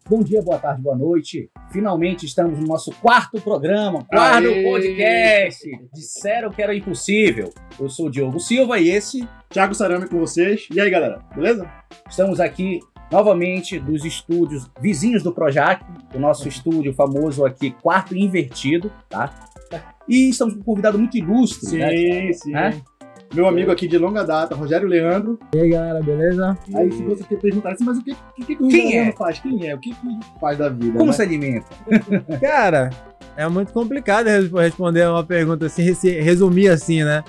Bom dia, boa tarde, boa noite. Finalmente estamos no nosso quarto programa, quarto podcast. Disseram que era impossível. Eu sou o Diogo Silva e esse... Thiago Sarame com vocês. E aí, galera, beleza? Estamos aqui novamente dos estúdios vizinhos do Projac, o nosso estúdio famoso aqui, Quarto Invertido, tá? E estamos com um convidado muito ilustre, sim, né? Sim. Meu amigo aqui de longa data, Rogério Leandro. E aí, galera, beleza? Aí se você perguntar assim, mas o que o Rogério Leandro faz? Quem é? O que faz da vida? Como se alimenta? Cara, é muito complicado responder uma pergunta assim, resumir assim, né?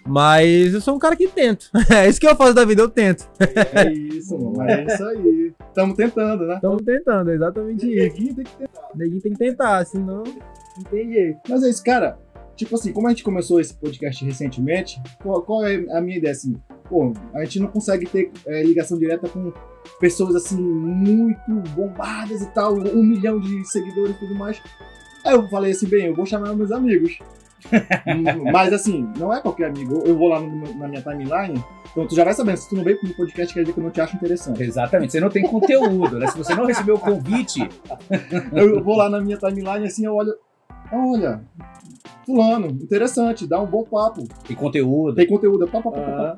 Mas eu sou um cara que tento. É isso que eu faço da vida, eu tento. É isso, mano. É isso aí. Estamos tentando, né? Estamos tentando, exatamente isso. Neguinho tem que tentar. Neguinho tem que tentar, senão não tem jeito. Mas é isso, cara. Tipo assim, como a gente começou esse podcast recentemente, qual é a minha ideia, assim? Pô, a gente não consegue ter ligação direta com pessoas, assim, muito bombadas e tal, 1 milhão de seguidores e tudo mais. Aí eu falei assim, bem, eu vou chamar meus amigos. Mas assim, não é qualquer amigo. Eu vou lá na minha timeline, então tu já vai sabendo, se tu não veio pro meu podcast, quer dizer que eu não te acho interessante. Exatamente, você não tem conteúdo, né? Se você não recebeu o convite... Eu vou lá na minha timeline, assim, eu olho... Olha... Fulano, interessante, dá um bom papo. Tem conteúdo. Tem conteúdo, pá.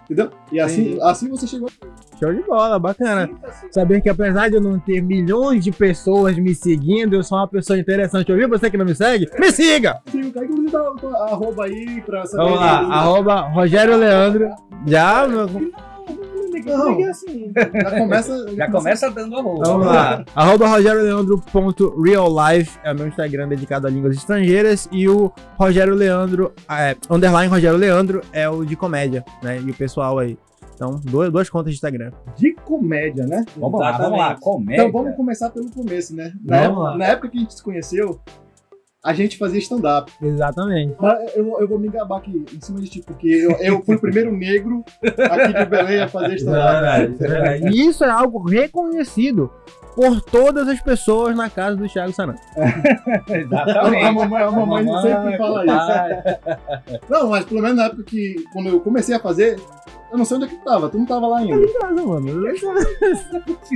Entendeu? E assim você chegou. Show de bola, bacana. Saber que apesar de eu não ter milhões de pessoas me seguindo, eu sou uma pessoa interessante. Ouviu? Você que não me segue? Me siga! Sim, o cara inclusive dá arroba aí pra saber. Vamos lá, arroba Rogério Leandro. Já, meu... Não, assim, já começa dando arroba. Vamos lá. Arroba RogérioLeandro.reallife é o meu Instagram dedicado a línguas estrangeiras. E o Rogério Leandro, underline Rogério Leandro, é o de comédia, né? E o pessoal aí. Então, duas contas de Instagram. De comédia, né? Vamos lá, comédia. Então vamos começar pelo começo, né? Na época que a gente se conheceu, a gente fazia stand-up. Exatamente. Mas eu vou me gabar aqui em cima de ti, porque eu fui o primeiro negro aqui de Belém a fazer stand-up. E isso é algo reconhecido por todas as pessoas na casa do Thiago Sarame. Exatamente. A mamãe sempre fala isso. Não, mas pelo menos na época quando eu comecei a fazer, eu não sei onde é que tu tava. Tu não tava lá ainda. Em casa, mano.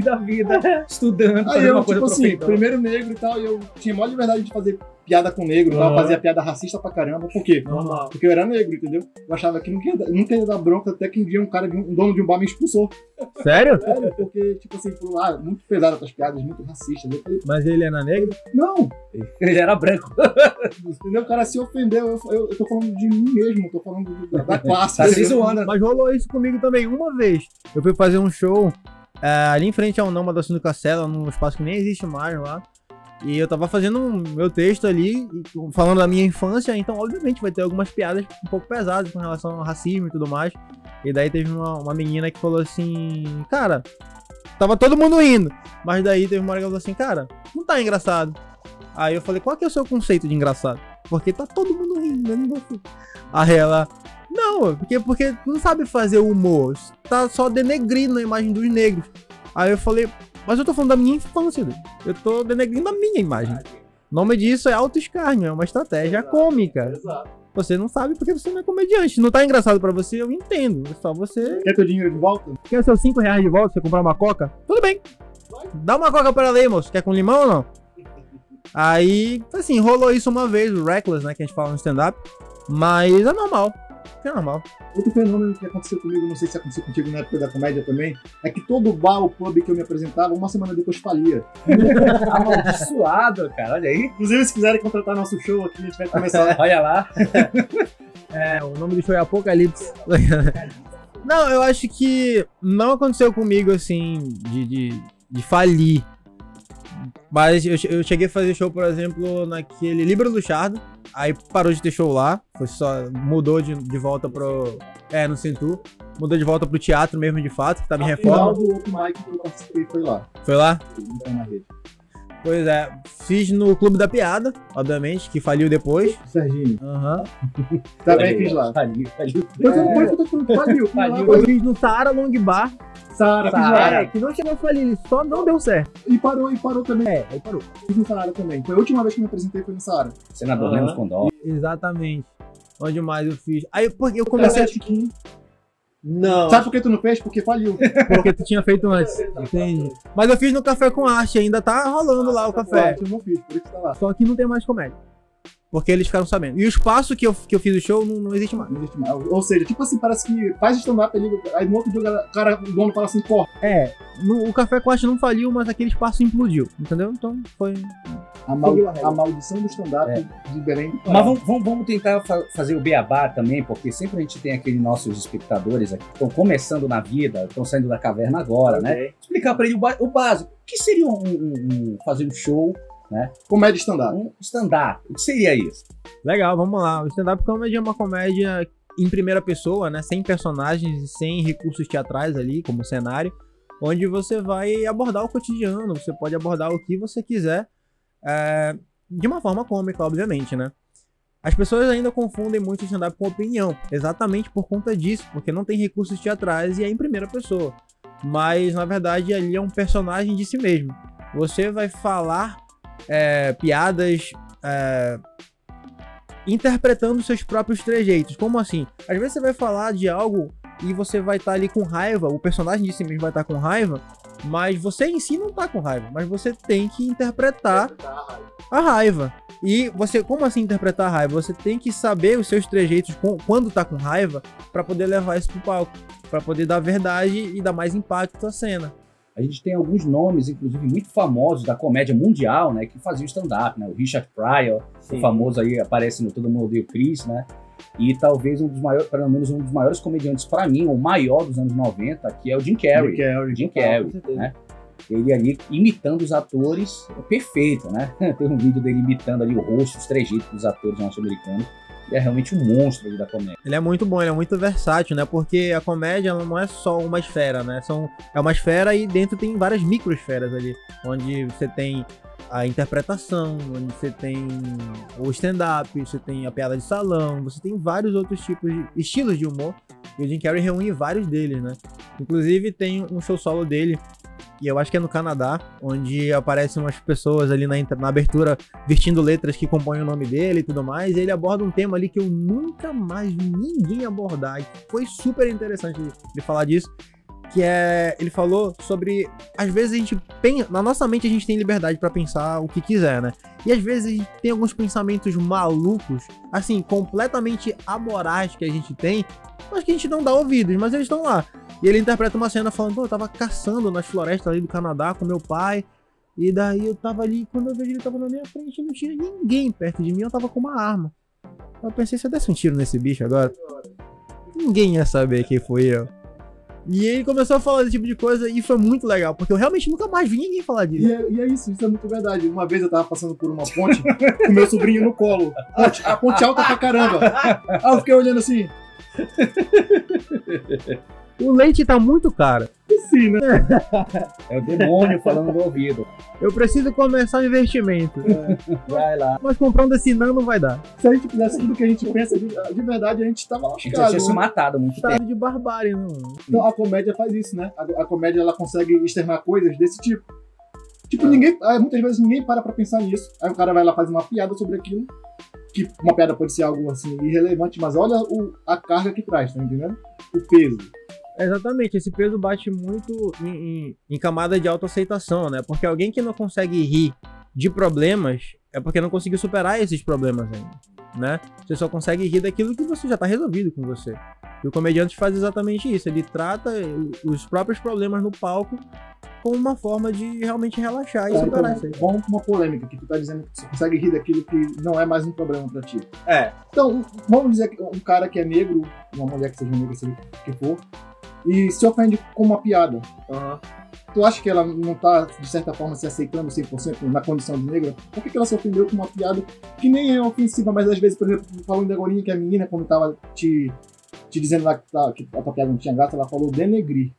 Da vida, estudando, aí eu, tipo assim, primeiro negro e tal, e eu tinha maior liberdade de fazer piada com negro e tal, fazia piada racista pra caramba. Por quê? Porque eu era negro, entendeu? Eu achava que nunca ia dar bronca, até que um dia um dono de um bar me expulsou. Sério? Sério, porque, tipo assim, muito pesado as tuas piadas, muito racistas. Mas ele era negro? Não! Ele era branco. Entendeu? O cara se ofendeu. Eu tô falando de mim mesmo, tô falando da classe. Tá se zoando. Mas rolou isso comigo também, uma vez. Eu fui fazer um show ali em frente ao Nômade da Castela, num espaço que nem existe mais lá. E eu tava fazendo meu texto ali, falando da minha infância, então obviamente vai ter algumas piadas um pouco pesadas com relação ao racismo e tudo mais. E daí teve uma menina que falou assim, cara, tava todo mundo rindo, mas daí teve uma hora que ela falou assim, cara, não tá engraçado. Aí eu falei, qual que é o seu conceito de engraçado? Porque tá todo mundo rindo, né? Aí ela, não, porque tu não sabe fazer humor, tá só denegrindo a imagem dos negros. Aí eu falei, mas eu tô falando da minha infância, eu tô denegrindo a minha imagem. O nome disso é autoescárnio, é uma estratégia cômica. Exato. Você não sabe porque você não é comediante. Não tá engraçado pra você, eu entendo. É só você... Quer teu dinheiro de volta? Quer os seus R$5 de volta, você comprar uma coca? Tudo bem. Dá uma coca pra ela aí, moço. Quer com limão ou não? Aí, assim, rolou isso uma vez, o Reckless, né, que a gente fala no stand-up. Mas é normal. É normal. Outro fenômeno que aconteceu comigo, não sei se aconteceu contigo na época da comédia também, é que todo bar ou pub que eu me apresentava, uma semana depois falia. Amaldiçoado, cara, olha aí. Inclusive, se quiserem contratar nosso show aqui, a gente vai começar. Olha lá. O nome do show é Apocalipse. Não, eu acho que não aconteceu comigo, assim, de falir. Mas eu cheguei a fazer show, por exemplo, naquele Libra do Chardo. Aí parou de ter show lá, mudou de volta pro... no Centur. Mudou de volta pro teatro mesmo, de fato, que tava em reforma. O final do Open Mic que eu participei foi lá. Foi lá? Foi na rede. Pois é, fiz no Clube da Piada, obviamente, que faliu depois. Serginho. Aham. Também fiz lá. Faliu. Faliu. Eu fiz no Saara Long Bar. Saara. Que não chegou a falir, ele só não deu certo. E parou também. Aí parou. Fiz no Saara também. Foi a última vez que eu me apresentei, foi no Saara. Senador Lemos Condó. Exatamente. Onde mais eu fiz? Aí porque eu comecei a... Não. Sabe por que tu não fez? Porque faliu. Porque tu tinha feito antes. Entendi. Mas eu fiz no Café com Arte, ainda tá rolando lá o café. Eu não fiz, por isso que tá lá. Só que não tem mais comédia. Porque eles ficaram sabendo. E o espaço que eu fiz o show não existe mais. Não existe mais. Ou seja, tipo assim, parece que faz stand-up ali, aí no outro dia o cara, o dono fala assim, corta. O Café com Arte não faliu, mas aquele espaço implodiu. Entendeu? Então foi... A maldição do stand-up de Belém. Mas vamos tentar fazer o beabá também, porque sempre a gente tem aqueles nossos espectadores aqui que estão começando na vida, estão saindo da caverna agora, né? Explicar para ele o básico. O que seria fazer um show, né? Comédia stand-up. Um stand-up. O que seria isso? Legal, vamos lá. O stand-up comedy é uma comédia em primeira pessoa, né? Sem personagens e sem recursos teatrais ali, como cenário, onde você vai abordar o cotidiano, você pode abordar o que você quiser, de uma forma cômica, obviamente, né? As pessoas ainda confundem muito o stand-up com opinião, exatamente por conta disso, porque não tem recursos teatrais e é em primeira pessoa. Mas, na verdade, ali é um personagem de si mesmo. Você vai falar piadas interpretando seus próprios trejeitos. Como assim? Às vezes você vai falar de algo e você vai estar ali com raiva, o personagem de si mesmo vai estar com raiva, mas você em si não tá com raiva, mas você tem que interpretar a raiva. E você, como assim interpretar a raiva? Você tem que saber os seus trejeitos quando tá com raiva para poder levar isso pro palco, para poder dar verdade e dar mais impacto à cena. A gente tem alguns nomes, inclusive, muito famosos da comédia mundial, né, que faziam stand-up, né? O Richard Pryor, o famoso aí, aparece no Todo Mundo Odeia o Chris, né? E talvez pelo menos um dos maiores comediantes, para mim, o maior dos anos 90, que é o Jim Carrey. Jim Carrey, né? Ele ali imitando os atores, é perfeito, né? Tem um vídeo dele imitando ali o rosto, os trejeitos dos atores norte-americanos. Ele é realmente um monstro ali da comédia. Ele é muito bom, ele é muito versátil, né? Porque a comédia ela não é só uma esfera, né? É uma esfera e dentro tem várias microesferas ali, onde você tem a interpretação, onde você tem o stand-up, você tem a piada de salão, você tem vários outros tipos de estilos de humor, e o Jim Carrey reúne vários deles, né? Inclusive tem um show solo dele, e eu acho que é no Canadá, onde aparecem umas pessoas ali na abertura vestindo letras que compõem o nome dele e tudo mais, e ele aborda um tema ali que eu nunca mais vi ninguém abordar, e foi super interessante de falar disso, que ele falou sobre, às vezes a gente pensa, na nossa mente a gente tem liberdade pra pensar o que quiser, né? E às vezes a gente tem alguns pensamentos malucos, assim, completamente amorais que a gente tem, mas que a gente não dá ouvidos, mas eles estão lá. E ele interpreta uma cena falando, eu tava caçando nas florestas ali do Canadá com meu pai, e daí eu tava ali, quando eu vejo ele tava na minha frente, não tinha ninguém perto de mim, eu tava com uma arma. Eu pensei, se eu desse um tiro nesse bicho agora, ninguém ia saber quem foi eu. E ele começou a falar desse tipo de coisa e foi muito legal, porque eu realmente nunca mais vi ninguém falar disso. E é isso é muito verdade. Uma vez eu tava passando por uma ponte com meu sobrinho no colo. A ponte alta pra caramba. Aí eu fiquei olhando assim. O leite tá muito caro. Sim, né? É o demônio falando no ouvido. Eu preciso começar um investimento. Vai lá. Mas comprando esse não vai dar. Se a gente fizesse tudo que a gente pensa, de verdade, a gente tava A gente já lascado. tinha se matado há muito tempo. Estado de barbárie, não. Então a comédia faz isso, né? A comédia ela consegue externar coisas desse tipo. Tipo, muitas vezes ninguém para pra pensar nisso. Aí o cara vai lá e faz uma piada sobre aquilo. Que uma piada pode ser algo assim irrelevante, mas olha a carga que traz, tá entendendo? O peso. Exatamente, esse peso bate muito em camada de autoaceitação, né? Porque alguém que não consegue rir de problemas é porque não conseguiu superar esses problemas ainda, né? Você só consegue rir daquilo que você já tá resolvido com você. E o comediante faz exatamente isso, ele trata os próprios problemas no palco como uma forma de realmente relaxar e superar isso aí. Vamos pra uma polêmica, que tu tá dizendo que você consegue rir daquilo que não é mais um problema pra ti. É. Então, vamos dizer que um cara que é negro, uma mulher que seja negra, seja o que for, e se ofende com uma piada. Tu acha que ela não tá, de certa forma, se aceitando 100% na condição de negra? Por que ela se ofendeu com uma piada que nem é ofensiva, mas às vezes, por exemplo, falando da Gorinha, que a menina, quando tava te dizendo lá que a tua piada não tinha graça, ela falou denegrir.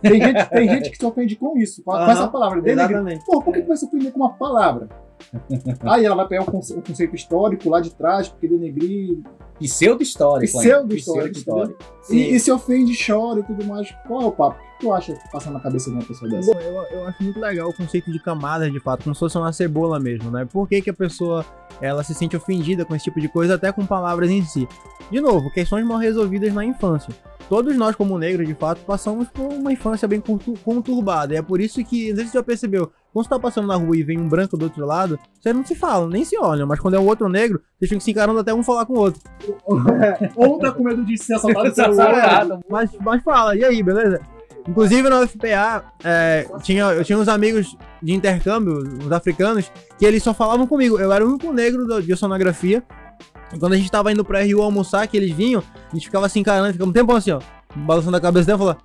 Tem gente que se ofende com isso, com essa palavra, denegrir. Exatamente. Pô, por que vai se ofender com uma palavra? Aí ela vai pegar o conceito histórico lá de trás, porque denegrir... Pseudo-histórico. Pseudo-histórico. E se ofende, chora e tudo mais. Qual é o papo? O que tu acha que passa na cabeça de uma pessoa dessa? Bom, eu acho muito legal o conceito de camadas, de fato, como se fosse uma cebola mesmo, né? Por que a pessoa ela se sente ofendida com esse tipo de coisa, até com palavras em si? De novo, questões mal resolvidas na infância. todos nós, como negros, de fato, passamos por uma infância bem conturbada. E é por isso que, não sei se você já percebeu, quando você tá passando na rua e vem um branco do outro lado, vocês não se falam, nem se olham. Mas quando é um outro negro, vocês ficam se encarando até um falar com o outro. Ou tá com medo de ser assaltado pelo celular. Mas fala, e aí, beleza? Inclusive no UFPA, eu tinha uns amigos de intercâmbio, uns africanos, que eles só falavam comigo. Eu era o único negro de oceanografia. E quando a gente tava indo pra RU almoçar, que eles vinham, a gente ficava assim encarando, ficava um tempão assim, ó, balançando a cabeça dele e falando: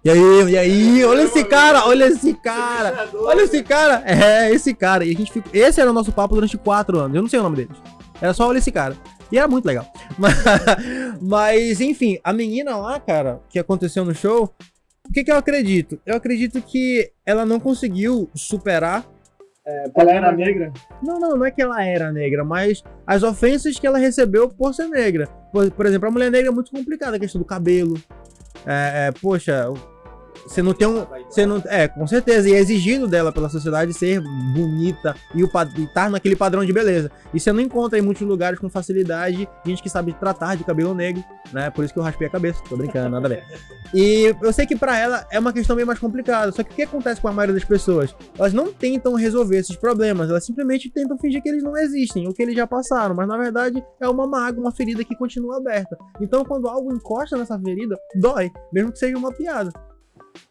e aí, olha esse cara, olha esse cara, olha esse cara. É, esse cara. E a gente ficou. Esse era o nosso papo durante 4 anos. Eu não sei o nome deles. Era só olha esse cara. E era muito legal. Mas enfim, a menina lá, cara, que aconteceu no show, o que eu acredito? Eu acredito que ela não conseguiu superar. Ela era negra? Não é que ela era negra, mas as ofensas que ela recebeu por ser negra. Por exemplo, a mulher negra é muito complicada, a questão do cabelo. Poxa, você não tem um... com certeza, e é exigido dela pela sociedade ser bonita e estar naquele padrão de beleza. E você não encontra em muitos lugares com facilidade gente que sabe tratar de cabelo negro, né? Por isso que eu raspei a cabeça, tô brincando, nada a ver. E eu sei que pra ela é uma questão bem mais complicada, só que o que acontece com a maioria das pessoas? Elas não tentam resolver esses problemas, elas simplesmente tentam fingir que eles não existem, ou que eles já passaram, mas na verdade é uma mágoa, uma ferida que continua aberta. Então quando algo encosta nessa ferida, dói, mesmo que seja uma piada.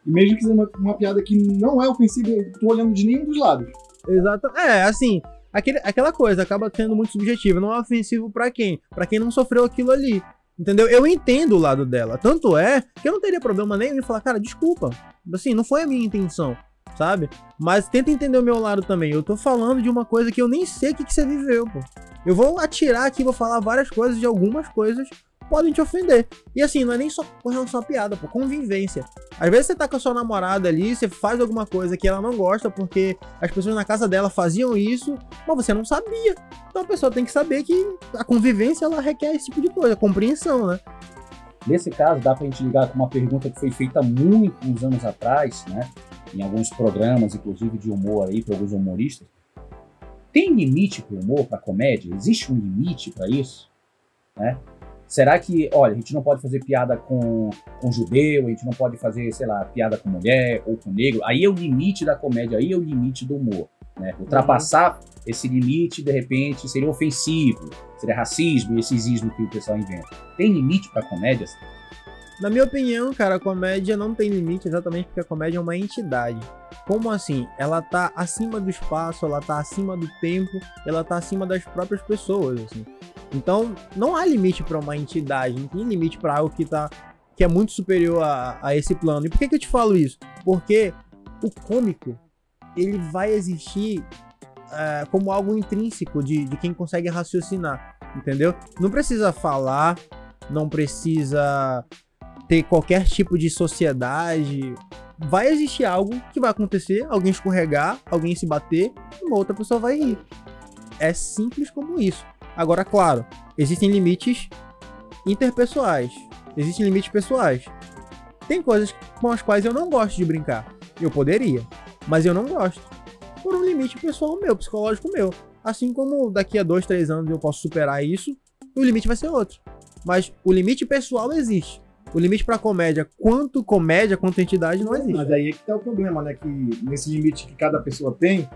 E mesmo que seja uma piada que não é ofensiva, eu tô olhando de nenhum dos lados. Exato. Assim, aquela coisa acaba sendo muito subjetiva. Não é ofensivo pra quem? Pra quem não sofreu aquilo ali. Entendeu? Eu entendo o lado dela. Tanto é que eu não teria problema nenhum em falar, cara, desculpa. Assim, não foi a minha intenção, sabe? Mas tenta entender o meu lado também. Eu tô falando de uma coisa que eu nem sei o que você viveu, pô. Eu vou atirar aqui, vou falar várias coisas, de algumas coisas podem te ofender. E assim, não é nem só com relação à piada, pô, convivência. Às vezes você tá com a sua namorada ali, você faz alguma coisa que ela não gosta porque as pessoas na casa dela faziam isso, mas você não sabia. Então a pessoa tem que saber que a convivência, ela requer esse tipo de coisa, compreensão, né? Nesse caso, dá pra gente ligar com uma pergunta que foi feita muitos anos atrás, né? Em alguns programas, inclusive de humor aí, para alguns humoristas. Tem limite pro humor, pra comédia? Existe um limite pra isso? Né? Será que, olha, a gente não pode fazer piada com judeu, a gente não pode fazer, sei lá, piada com mulher ou com negro? Aí é o limite da comédia, aí é o limite do humor, né? Ultrapassar esse limite, de repente, seria ofensivo, seria racismo e esse ismo que o pessoal inventa. Tem limite pra comédia? Na minha opinião, cara, a comédia não tem limite exatamente porque a comédia é uma entidade. Como assim? Ela tá acima do espaço, ela tá acima do tempo, ela tá acima das próprias pessoas, assim. Então, não há limite para uma entidade, não tem limite para algo que é muito superior a esse plano. E por que eu te falo isso? Porque o cômico, ele vai existir como algo intrínseco de quem consegue raciocinar, entendeu? Não precisa falar, não precisa ter qualquer tipo de sociedade. Vai existir algo que vai acontecer, alguém escorregar, alguém se bater, e uma outra pessoa vai rir. É simples como isso. Agora, claro, existem limites interpessoais, existem limites pessoais. Tem coisas com as quais eu não gosto de brincar. Eu poderia, mas eu não gosto. Por um limite pessoal meu, psicológico meu. Assim como daqui a 2, 3 anos eu posso superar isso, o limite vai ser outro. Mas o limite pessoal existe. O limite pra comédia, quanto entidade, não existe. Mas aí é que tá o problema, né? Que nesse limite que cada pessoa tem,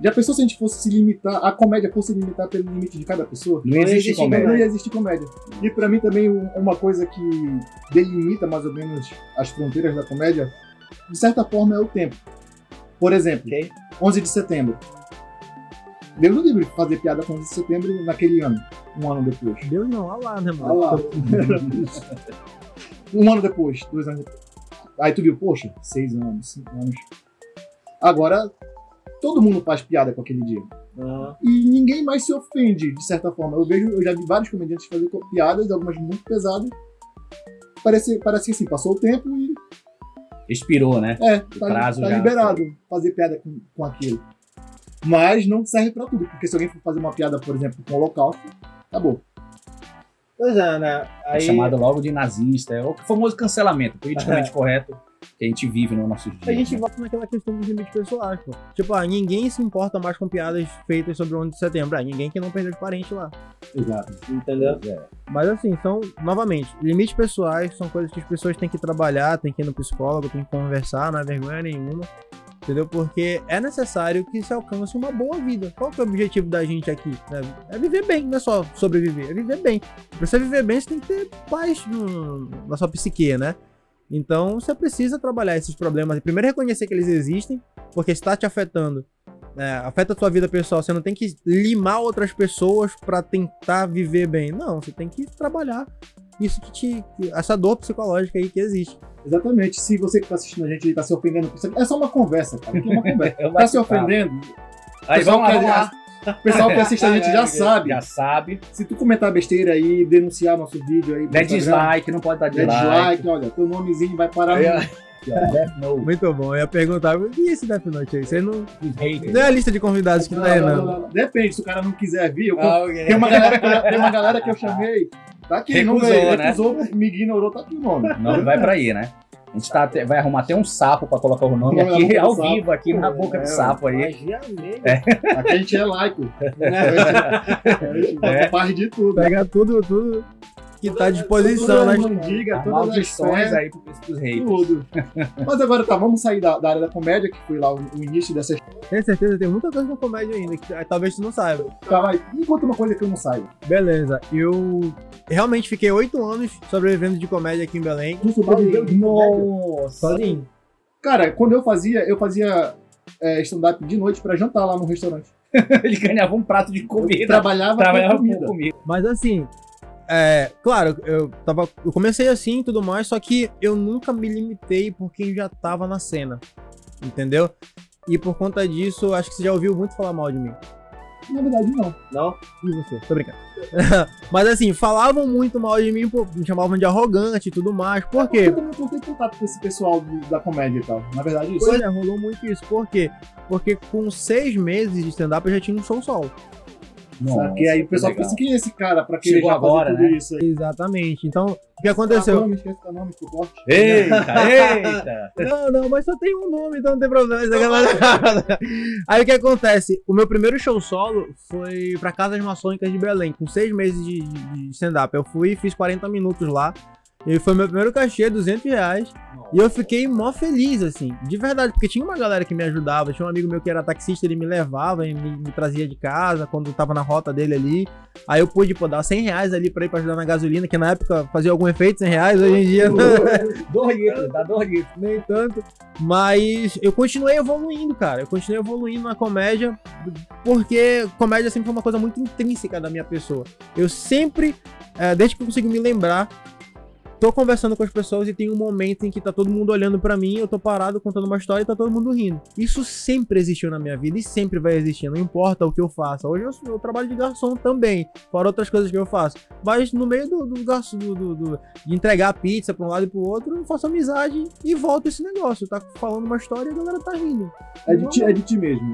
já pensou se a gente fosse se limitar, a comédia fosse se limitar pelo limite de cada pessoa? Não existe comédia. Não existe comédia. E pra mim também uma coisa que delimita mais ou menos as fronteiras da comédia, de certa forma, é o tempo. Por exemplo, 11 de setembro. Deus não livre fazer piada com 11 de setembro naquele ano, um ano depois. Deus não, olha lá, né, mano? Olha lá. Um ano depois, 2 anos depois. Aí tu viu, poxa, 6 anos, 5 anos. Agora, todo mundo faz piada com aquele dia. E ninguém mais se ofende, de certa forma. Eu já vi vários comediantes fazer piadas, algumas muito pesadas. Parece que assim, passou o tempo e... expirou, né? Tá liberado fazer piada com aquilo. Mas não serve pra tudo, porque se alguém for fazer uma piada, por exemplo, com o Holocausto, acabou. Pois é, né? É chamado logo de nazista, é o famoso cancelamento, politicamente correto. que a gente vive no nosso dia. A gente volta naquela questão dos limites pessoais, pô. Tipo, ninguém se importa mais com piadas feitas sobre o 11 de setembro. Ninguém que não perdeu de parente lá. Exato. Entendeu? Mas assim, novamente, limites pessoais são coisas que as pessoas têm que trabalhar, têm que ir no psicólogo, têm que conversar, não é vergonha nenhuma. Entendeu? Porque é necessário que se alcance uma boa vida. Qual que é o objetivo da gente aqui? É viver bem, não é só sobreviver, é viver bem. Pra você viver bem, você tem que ter paz na sua psique, né? Então, você precisa trabalhar esses problemas. Primeiro, reconhecer que eles existem, porque se está te afetando, afeta a sua vida pessoal. Você não tem que limar outras pessoas pra tentar viver bem. Não, você tem que trabalhar isso essa dor psicológica aí que existe. Exatamente. Se você que tá assistindo a gente tá se ofendendo, é só uma conversa, cara. Aqui é uma conversa. Tá se ofendendo? Aí vamos lá. O pessoal que assiste a gente já sabe. Já sabe. Se tu comentar besteira aí, denunciar nosso vídeo aí. Der dislike, não pode dar dislike. Olha, teu nomezinho vai parar no Death Note. Muito bom. Eu ia perguntar, e esse Death Note aí? Você não é a lista de convidados que tá aí, não. Depende, se o cara não quiser vir. Tem uma galera que eu chamei. Tá aqui, recusou, não veio, né? Recusou, me ignorou, tá aqui o nome. Não vai pra aí, né? A gente vai arrumar até um sapo pra colocar o nome aqui ao vivo, aqui na boca do sapo aí. Aqui a gente é laico. Parte de tudo. Pega tudo que tá à disposição, né? Maldições aí pros haters. Tudo. Mas agora tá, vamos sair da área da comédia, que foi lá o início dessa. Tenho certeza, tem muita coisa na comédia ainda, que talvez tu não saiba. Tá, vai. Me conta uma coisa que eu não saiba. Beleza, eu realmente fiquei 8 anos sobrevivendo de comédia aqui em Belém. Tu sobreviveu de Nossa! Sozinho. Cara, quando eu fazia stand-up de noite pra jantar lá no restaurante. Ele ganhava um prato de comida. Trabalhava com comida. Mas assim, claro, eu comecei assim e tudo mais, só que eu nunca me limitei por quem já tava na cena, entendeu? E por conta disso, acho que você já ouviu muito falar mal de mim. Na verdade, não. Não? E você? Tô brincando. Mas assim, falavam muito mal de mim, me chamavam de arrogante e tudo mais. Por quê? Eu não tenho contato com esse pessoal da comédia e tal. Na verdade, isso. Pois rolou muito isso. Por quê? Porque com 6 meses de stand-up eu já tinha um show solo. Nossa, que aí o pessoal fica assim, quem é esse cara pra querer Chegou já agora, fazer tudo né? isso aí? Exatamente. Então, o que aconteceu? Esquece o nome pro corte. Eita! Não, mas só tem um nome, então não tem problema. Aí o que acontece? O meu primeiro show solo foi pra Casas Maçônicas de Belém, com 6 meses de stand-up. Eu fui e fiz 40 minutos lá. E foi meu primeiro cachê, R$200. E eu fiquei mó feliz, assim, de verdade, porque tinha uma galera que me ajudava. Tinha um amigo meu que era taxista, ele me levava e me trazia de casa quando eu tava na rota dele ali. Aí eu pude, dar R$100 ali pra ir pra ajudar na gasolina, que na época fazia algum efeito, R$100, hoje em dia... 2 litros, dá 2 litros. Nem tanto. Mas eu continuei evoluindo, cara. Eu continuei evoluindo na comédia, porque comédia sempre foi uma coisa muito intrínseca da minha pessoa. Eu sempre, desde que eu consigo me lembrar, tô conversando com as pessoas e tem um momento em que tá todo mundo olhando pra mim, eu tô parado contando uma história e tá todo mundo rindo. Isso sempre existiu na minha vida e sempre vai existir, não importa o que eu faça. Hoje eu trabalho de garçom também, fora outras coisas que eu faço. Mas no meio do garçom, de entregar pizza pra um lado e pro outro, eu faço amizade e volto esse negócio. Tá falando uma história e a galera tá rindo. É de ti mesmo.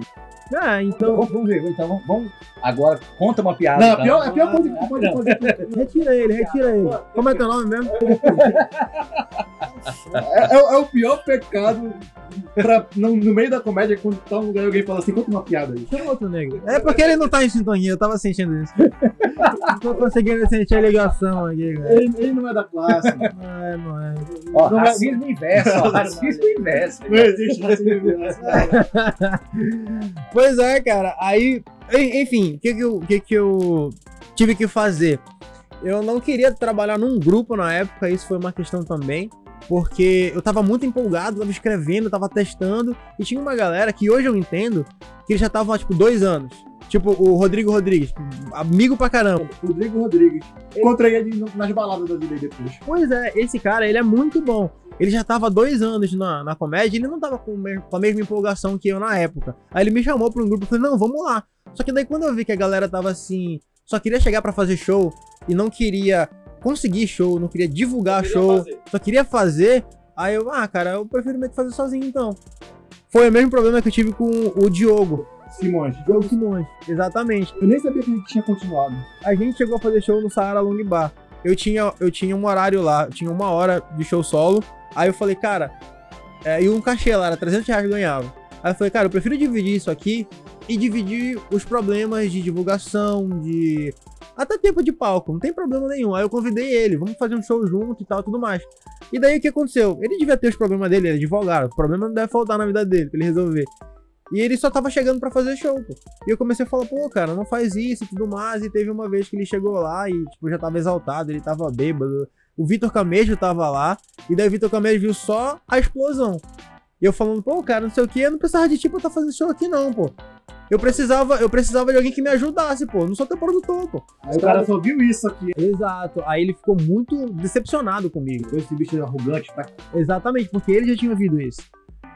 Então... Vamos ver, então vamos... Agora, conta uma piada. Não, a pior coisa que tu pode fazer. Retira ele. Como é teu nome mesmo? É o pior pecado no meio da comédia, quando tá um lugar e alguém fala assim, conta uma piada aí. Chama outro negro. É porque ele não tá em sintonia, eu tava sentindo isso. Não tô conseguindo sentir a ligação aqui, cara. Ele não é da classe. Não é. Ó, racismo inverso, racismo inverso. Não existe racismo inverso. Pois é, cara. Aí, enfim, o que eu tive que fazer? Eu não queria trabalhar num grupo na época, isso foi uma questão também, porque eu tava muito empolgado, tava escrevendo, tava testando, e tinha uma galera que hoje eu entendo que eles já estavam há, 2 anos. Tipo, o Rodrigo Rodrigues, amigo pra caramba. Rodrigo Rodrigues. Encontrei ele nas baladas da vida aí depois. Pois é, esse cara, ele é muito bom. Ele já tava há 2 anos na comédia, ele não tava com a mesma empolgação que eu na época. Aí ele me chamou pra um grupo e falei, não, vamos lá. Só que daí quando eu vi que a galera tava assim, só queria chegar pra fazer show e não queria conseguir show, não queria divulgar show, só queria fazer, aí eu, cara, eu prefiro meio que fazer sozinho então. Foi o mesmo problema que eu tive com o Diogo Simões, exatamente. Eu nem sabia que ele tinha continuado. A gente chegou a fazer show no Saara Long Bar. Eu tinha um horário lá, eu tinha 1 hora de show solo. Aí eu falei, cara, e um cachê lá, era 300 reais que eu ganhava. Aí eu falei, cara, eu prefiro dividir isso aqui e dividir os problemas de divulgação, de até tempo de palco, não tem problema nenhum. Aí eu convidei ele, vamos fazer um show junto e tal, tudo mais. E daí o que aconteceu? Ele devia ter os problemas dele, ele é advogado, o problema não deve faltar na vida dele, pra ele resolver. E ele só tava chegando pra fazer show, pô. E eu comecei a falar, pô, cara, não faz isso e tudo mais. E teve uma vez que ele chegou lá e, tipo, já tava exaltado, ele tava bêbado. O Vitor Camejo tava lá, e daí o Vitor Camejo viu só a explosão. E eu falando, pô, cara, não sei o que, eu não precisava de ti pra estar fazendo show aqui não, pô. Eu precisava de alguém que me ajudasse, pô. Não sou teu produtor, pô. Aí o cara só viu isso aqui. Exato. Aí ele ficou muito decepcionado comigo. Com esse bicho arrogante, tá? Exatamente, porque ele já tinha ouvido isso.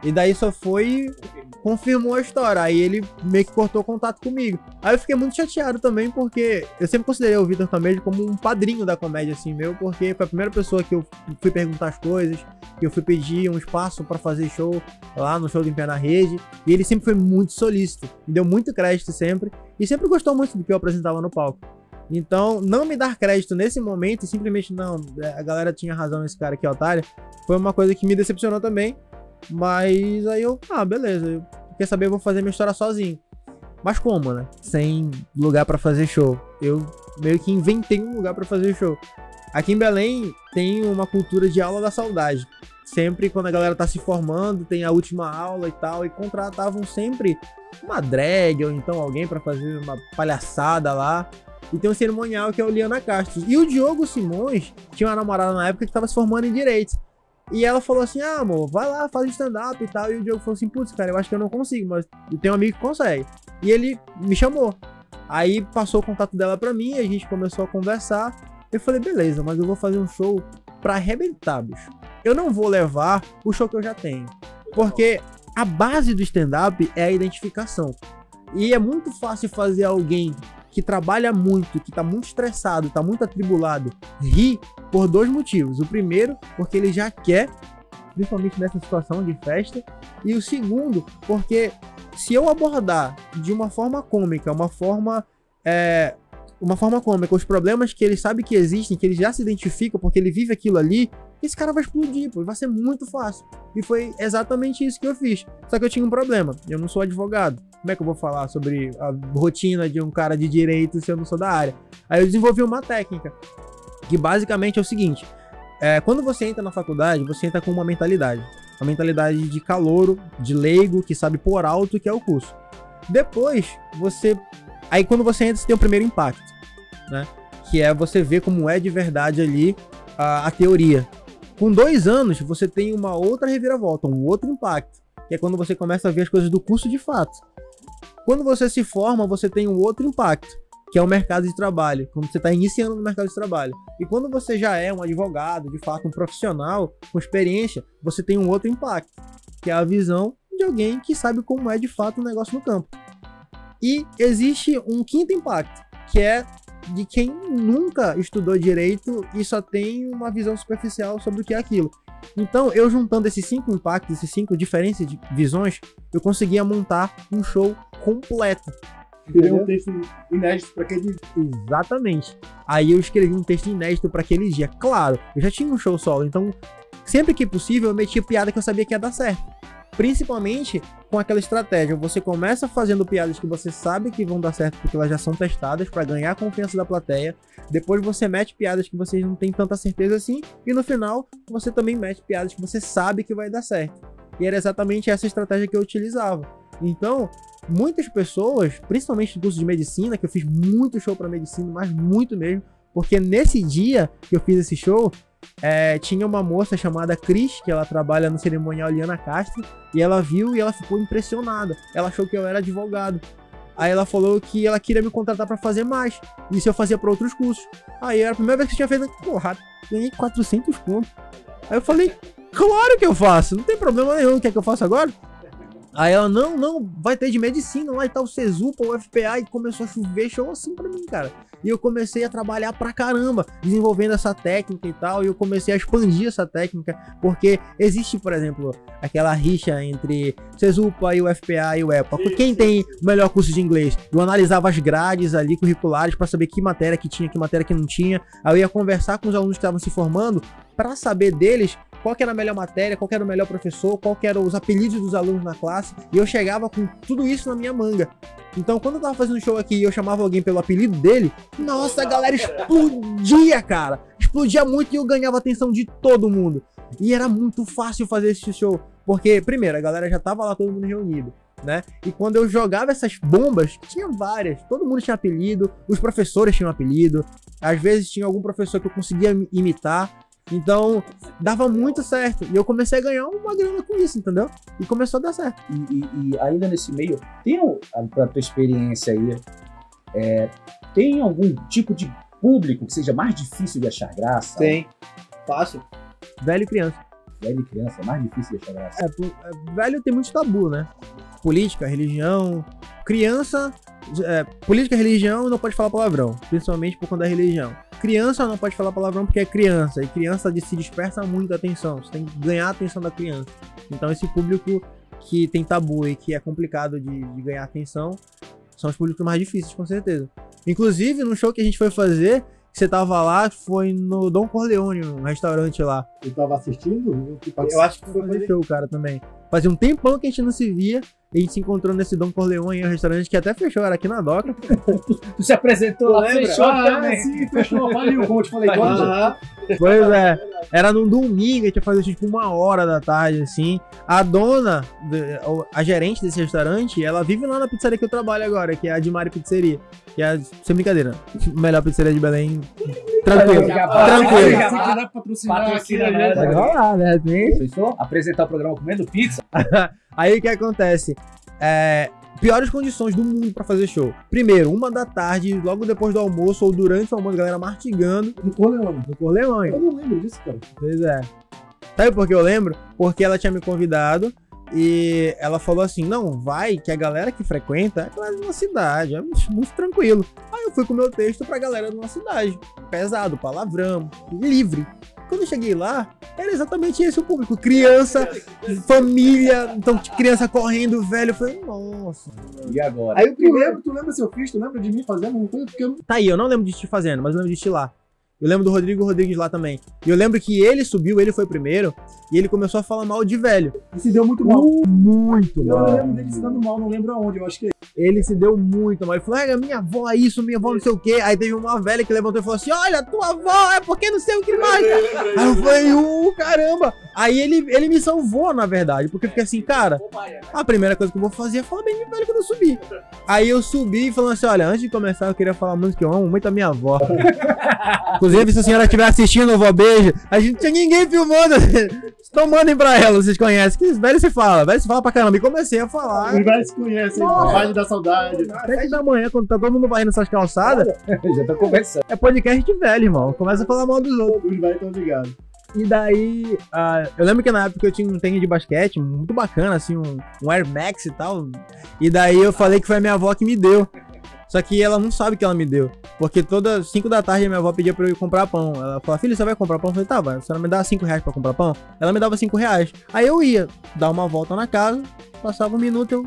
E daí só foi, confirmou a história. Aí ele meio que cortou contato comigo. Aí eu fiquei muito chateado também, porque eu sempre considerei o Vitor Camejo como um padrinho da comédia, assim, meu, porque foi a primeira pessoa que eu fui perguntar as coisas, que eu fui pedir um espaço pra fazer show lá no show do Em Pé na Rede. E ele sempre foi muito solícito, me deu muito crédito sempre, e sempre gostou muito do que eu apresentava no palco. Então, não me dar crédito nesse momento e simplesmente, não, a galera tinha razão, esse cara aqui é otário, foi uma coisa que me decepcionou também. Mas aí eu, beleza, quer saber, eu vou fazer minha história sozinho. Mas como, né? Sem lugar pra fazer show. Eu meio que inventei um lugar pra fazer show. Aqui em Belém tem uma cultura de aula da saudade. Sempre quando a galera tá se formando, tem a última aula e tal, e contratavam sempre uma drag ou então alguém pra fazer uma palhaçada lá. E tem um cerimonial que é o Liana Castro. E o Diogo Simões tinha uma namorada na época que tava se formando em Direito. E ela falou assim, amor, vai lá, faz stand-up e tal. E o Diogo falou assim, putz, cara, eu acho que eu não consigo, mas eu tenho um amigo que consegue. E ele me chamou. Aí passou o contato dela pra mim, a gente começou a conversar. Eu falei, beleza, mas eu vou fazer um show pra arrebentar, bicho. Eu não vou levar o show que eu já tenho. Porque a base do stand-up é a identificação. E é muito fácil fazer alguém que trabalha muito, que tá muito estressado, tá muito atribulado, rir por dois motivos. O primeiro, porque ele já quer, principalmente nessa situação de festa. E o segundo, porque se eu abordar de uma forma cômica, uma forma cômica, os problemas que ele sabe que existem, que ele já se identifica porque ele vive aquilo ali, esse cara vai explodir, pô, vai ser muito fácil. E foi exatamente isso que eu fiz. Só que eu tinha um problema, eu não sou advogado. Como é que eu vou falar sobre a rotina de um cara de direito se eu não sou da área? Aí eu desenvolvi uma técnica, que basicamente é o seguinte, quando você entra na faculdade, você entra com uma mentalidade de calouro, de leigo, que sabe por alto que é o curso. Depois, aí quando você entra, você tem o primeiro impacto, né? Que é você ver como é de verdade ali a teoria. Com 2 anos, você tem uma outra reviravolta, um outro impacto, que é quando você começa a ver as coisas do curso de fato. Quando você se forma, você tem um outro impacto, que é o mercado de trabalho, quando você está iniciando no mercado de trabalho. E quando você já é um advogado, de fato, um profissional com experiência, você tem um outro impacto, que é a visão de alguém que sabe como é de fato o negócio no campo. E existe um quinto impacto, que é de quem nunca estudou direito e só tem uma visão superficial sobre o que é aquilo. Então, eu juntando esses 5 impactos, esses 5 diferentes de visões, eu conseguia montar um show completo. Escrevi um texto inédito para aquele dia. Exatamente. Aí eu escrevi um texto inédito para aquele dia. Claro, eu já tinha um show solo, então sempre que possível eu metia piada que eu sabia que ia dar certo. Principalmente com aquela estratégia, você começa fazendo piadas que você sabe que vão dar certo porque elas já são testadas para ganhar a confiança da plateia. Depois você mete piadas que vocês não têm tanta certeza assim, e no final você também mete piadas que você sabe que vai dar certo. E era exatamente essa estratégia que eu utilizava. Então, muitas pessoas, principalmente no curso de medicina, que eu fiz muito show para medicina, mas muito mesmo, porque nesse dia que eu fiz esse show, tinha uma moça chamada Cris, que ela trabalha no cerimonial Liana Castro, e ela viu e ela ficou impressionada. Ela achou que eu era advogado. Aí ela falou que ela queria me contratar para fazer mais, e se eu fazia para outros cursos. Aí era a primeira vez que eu tinha feito, porra, ganhei 400 pontos. Aí eu falei, claro que eu faço, não tem problema nenhum, quer que eu faça agora? Aí ela, não, vai ter de medicina lá e tal, o Cesupa, o FPA, e começou a chover show assim pra mim, cara. E eu comecei a trabalhar pra caramba, desenvolvendo essa técnica e tal, e eu comecei a expandir essa técnica, porque existe, por exemplo, aquela rixa entre Cesupa e o FPA e o EPA. Quem tem o melhor curso de inglês? Eu analisava as grades ali curriculares pra saber que matéria que tinha, que matéria que não tinha. Aí eu ia conversar com os alunos que estavam se formando pra saber deles qual que era a melhor matéria, qual que era o melhor professor, qual que eram os apelidos dos alunos na classe, e eu chegava com tudo isso na minha manga. Então, quando eu tava fazendo show aqui e eu chamava alguém pelo apelido dele, nossa, a galera explodia, cara. Explodia muito e eu ganhava a atenção de todo mundo. E era muito fácil fazer esse show, porque, primeiro, a galera já tava lá todo mundo reunido, né? E quando eu jogava essas bombas, tinha várias, todo mundo tinha apelido, os professores tinham apelido, às vezes tinha algum professor que eu conseguia imitar, então dava muito certo. E eu comecei a ganhar uma grana com isso, entendeu? E começou a dar certo. E ainda nesse meio, tem a tua experiência aí, tem algum tipo de público que seja mais difícil de achar graça? Tem. Fácil. Velho e criança. Velho e criança é mais difícil de achar graça. Velho tem muito tabu, né? Política, religião. Criança, política, religião, não pode falar palavrão, principalmente por conta da religião. Criança não pode falar palavrão porque é criança, e criança se dispersa muito a atenção, você tem que ganhar a atenção da criança. Então esse público que tem tabu e que é complicado de ganhar atenção, são os públicos mais difíceis, com certeza. Inclusive, no show que a gente foi fazer, que você tava lá, foi no Don Corleone, um restaurante lá. Eu tava assistindo? Eu acho que foi fazer show, cara, também. Fazia um tempão que a gente não se via, e a gente se encontrou nesse Don Corleone, um restaurante que até fechou, era aqui na Doca. Tu se apresentou lá, fechou também. Sim, fechou, faliu, como eu te falei. Pois é, era num domingo, a gente ia fazer tipo 1h da tarde, assim. A dona, a gerente desse restaurante, ela vive lá na pizzaria que eu trabalho agora, que é a Dimari Pizzeria. Que é, sem brincadeira, a melhor pizzaria de Belém. Tranquilo, tranquilo. Se quiser patrocinar aqui, Pode rolar, né? Fechou? Apresentar o programa comendo pizza? Aí o que acontece? Piores condições do mundo pra fazer show. Primeiro, 1h da tarde, logo depois do almoço ou durante o almoço, a galera mastigando. No Corleone. No Corleone. Eu não lembro disso, cara. Pois é. Sabe por que eu lembro? Porque ela tinha me convidado e ela falou assim, não, vai, que a galera que frequenta é galera de uma cidade, é muito tranquilo. Aí eu fui com o meu texto pra galera de uma cidade. Pesado, palavrão, livre. Quando eu cheguei lá, era exatamente esse o público. Criança, família, então criança correndo, velho. Eu falei, nossa. E agora? Aí tu lembra se eu fiz? Tu lembra de mim fazendo alguma coisa? Porque eu não... Tá aí, eu não lembro de te fazendo, mas eu lembro de te lá. Eu lembro do Rodrigo Rodrigues lá também. E eu lembro que ele subiu, ele foi primeiro, e ele começou a falar mal de velho. E se deu muito mal. Muito mal. Eu lembro dele se dando mal, não lembro aonde, eu acho que... Ele se deu muito mal. Ele falou, minha avó é isso, minha avó não sei o quê. Aí teve uma velha que levantou e falou assim, olha, tua avó é porque não sei o que mais. Aí eu falei, caramba. Aí ele me salvou, na verdade, porque eu fiquei assim, cara, a primeira coisa que eu vou fazer é falar bem de velho quando eu subir. Aí eu subi falando assim, olha, antes de começar eu queria falar muito que eu amo muito a minha avó. Inclusive, se a senhora estiver assistindo, vó, beijo. A gente não tinha ninguém filmando. Então mandem pra ela, vocês conhecem. Que velho se fala pra caramba. E comecei a falar. Os velhos se conhecem, Vale da Saudade. 7 da manhã, quando tá todo mundo varrendo essas calçadas, Já tô conversando. é podcast de velho, irmão. Começa a falar mal dos outros. Os velhos estão ligados. E daí, eu lembro que na época eu tinha um tênis de basquete muito bacana, assim, um Air Max e tal. E daí eu falei que foi a minha avó que me deu. Só que ela não sabe que ela me deu. Porque todas 5 da tarde a minha avó pedia pra eu ir comprar pão. Ela falou, filho, você vai comprar pão? Eu falei, tá, vai. Você não me dá 5 reais pra comprar pão? Ela me dava 5 reais. Aí eu ia dar uma volta na casa, passava um minuto, eu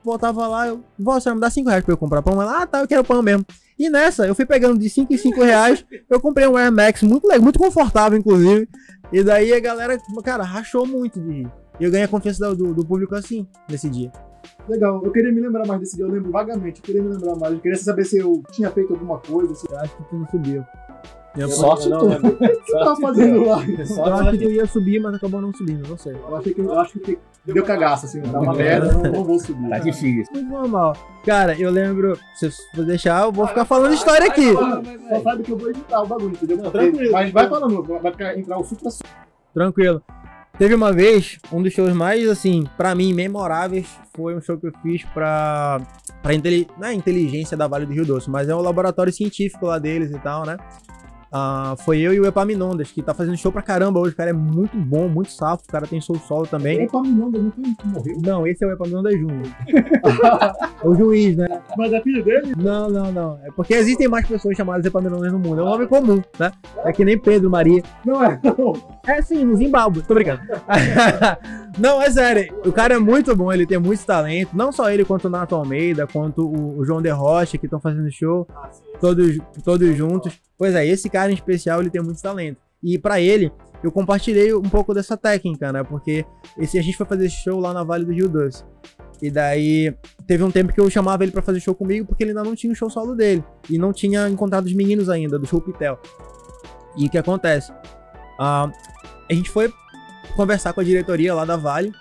voltava lá, vó, você não me dá 5 reais pra eu comprar pão? Ela, tá, eu quero pão mesmo. E nessa, eu fui pegando de 5 em 5 reais, eu comprei um Air Max muito legal, muito confortável, inclusive. E daí a galera, cara, rachou muito de rir. E eu ganhei a confiança do público assim, nesse dia. Legal, eu queria me lembrar mais desse dia, eu lembro vagamente, eu queria me lembrar mais, eu queria saber se eu tinha feito alguma coisa. Se... Eu acho que tu não subiu. Sorte tu. O que você tava fazendo lá? Eu acho que tu ia subir, mas acabou não subindo, não sei. Eu acho que deu cagaço, assim, dá uma merda, não vou subir. Tá difícil. Muito normal. Cara, eu lembro, se eu deixar, eu vou ficar falando história aqui. Só sabe que eu vou editar o bagulho, entendeu? Não, tranquilo. Mas vai falando, vai entrar o supra. Tranquilo. Teve uma vez, um dos shows mais, assim, pra mim, memoráveis, foi um show que eu fiz não é inteligência da Vale do Rio Doce, mas é um laboratório científico lá deles e tal, né? Foi eu e o Epaminondas, que tá fazendo show pra caramba hoje. O cara é muito bom, muito safo. O cara tem show solo também. O Epaminondas não foi um que morreu? Não, esse é o Epaminondas Júnior. É o juiz, né? Mas é filho dele? Não. É porque existem mais pessoas chamadas Epaminondas no mundo. É um nome comum, né? É que nem Pedro, Maria. Não é, não. É sim, no Zimbábue. Tô brincando. Não, é sério. O cara é muito bom, ele tem muito talento. Não só ele, quanto o Nato Almeida, quanto o João De Rocha, que estão fazendo show. Todos juntos. Pois é, esse cara em especial, ele tem muito talento. E pra ele, eu compartilhei um pouco dessa técnica, né? Porque a gente foi fazer show lá na Vale do Rio Doce. E daí, teve um tempo que eu chamava ele pra fazer show comigo, porque ele ainda não tinha o show solo dele. E não tinha encontrado os meninos ainda, do show Pitel. E o que acontece? A gente foi conversar com a diretoria lá da Vale.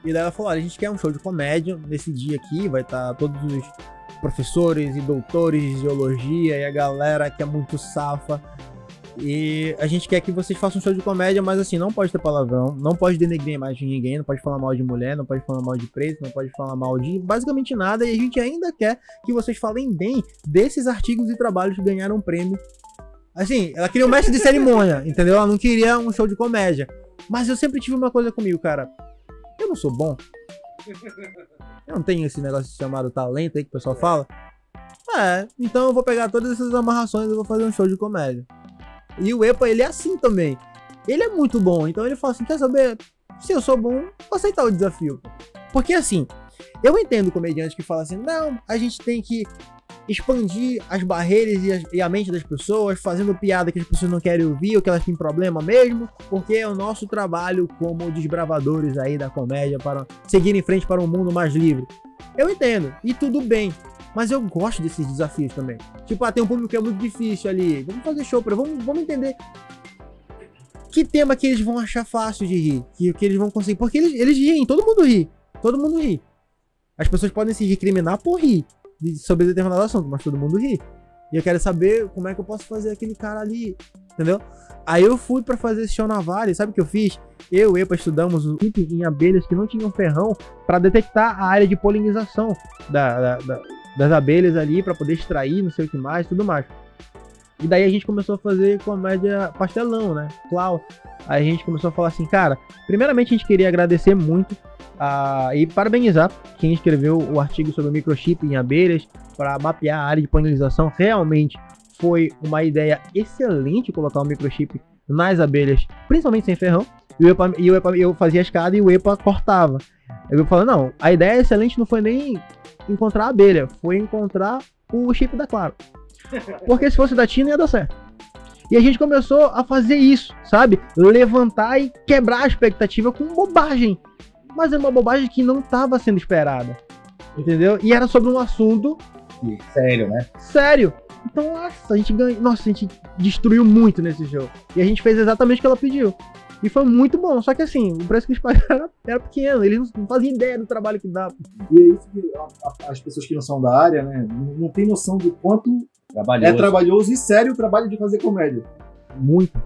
E daí ela falou, olha, a gente quer um show de comédia nesse dia aqui. Vai estar todos os professores e doutores de geologia e a galera que é muito safa. E a gente quer que vocês façam um show de comédia, mas assim, não pode ter palavrão, não pode denegrir a imagem de ninguém, não pode falar mal de mulher, não pode falar mal de preto, não pode falar mal de basicamente nada. E a gente ainda quer que vocês falem bem desses artigos e trabalhos que ganharam um prêmio. Assim, ela queria um mestre de cerimônia, entendeu? Ela não queria um show de comédia. Mas eu sempre tive uma coisa comigo, cara. Eu não sou bom. Eu não tenho esse negócio chamado talento aí que o pessoal fala. Então eu vou pegar todas essas amarrações e vou fazer um show de comédia. E o Epa, ele é assim também. Ele é muito bom, então ele fala assim, quer saber? Se eu sou bom, vou aceitar o desafio. Porque assim, eu entendo comediante que fala assim, não, a gente tem que expandir as barreiras e a mente das pessoas, fazendo piada que as pessoas não querem ouvir, ou que elas têm problema mesmo, porque é o nosso trabalho como desbravadores aí da comédia para seguir em frente para um mundo mais livre. Eu entendo, e tudo bem. Mas eu gosto desses desafios também. Tipo, tem um público que é muito difícil ali. Vamos fazer show pra... Vamos entender que tema que eles vão achar fácil de rir. Que eles vão conseguir. Porque eles riem, todo mundo ri. Todo mundo ri. As pessoas podem se recriminar por rir sobre determinado assunto, mas todo mundo ri. E eu quero saber como é que eu posso fazer aquele cara ali. Entendeu? Aí eu fui pra fazer esse show na Vale. Sabe o que eu fiz? Eu e Epa estudamos o tipo em abelhas que não tinham ferrão pra detectar a área de polinização das abelhas ali, pra poder extrair, não sei o que mais, tudo mais. E daí a gente começou a fazer comédia pastelão, né? Clau. Aí a gente começou a falar assim, cara, primeiramente a gente queria agradecer muito e parabenizar quem escreveu o artigo sobre o microchip em abelhas para mapear a área de polinização. Realmente foi uma ideia excelente colocar o microchip nas abelhas, principalmente sem ferrão. E eu fazia a escada e o Epa cortava. Eu falei, não, a ideia excelente não foi nem encontrar a abelha, foi encontrar o chip da Claro. Porque se fosse da Tina ia dar certo. E a gente começou a fazer isso, sabe? Levantar e quebrar a expectativa com bobagem. Mas é uma bobagem que não estava sendo esperada. Entendeu? E era sobre um assunto... Sério, né? Sério. Então, nossa, a gente ganhou. Nossa, a gente destruiu muito nesse jogo. E a gente fez exatamente o que ela pediu. E foi muito bom, só que assim, o preço que eles pagaram era pequeno, eles não faziam ideia do trabalho que dá. E é isso que as pessoas que não são da área, né, não tem noção do quanto é trabalhoso e sério o trabalho de fazer comédia. Muito.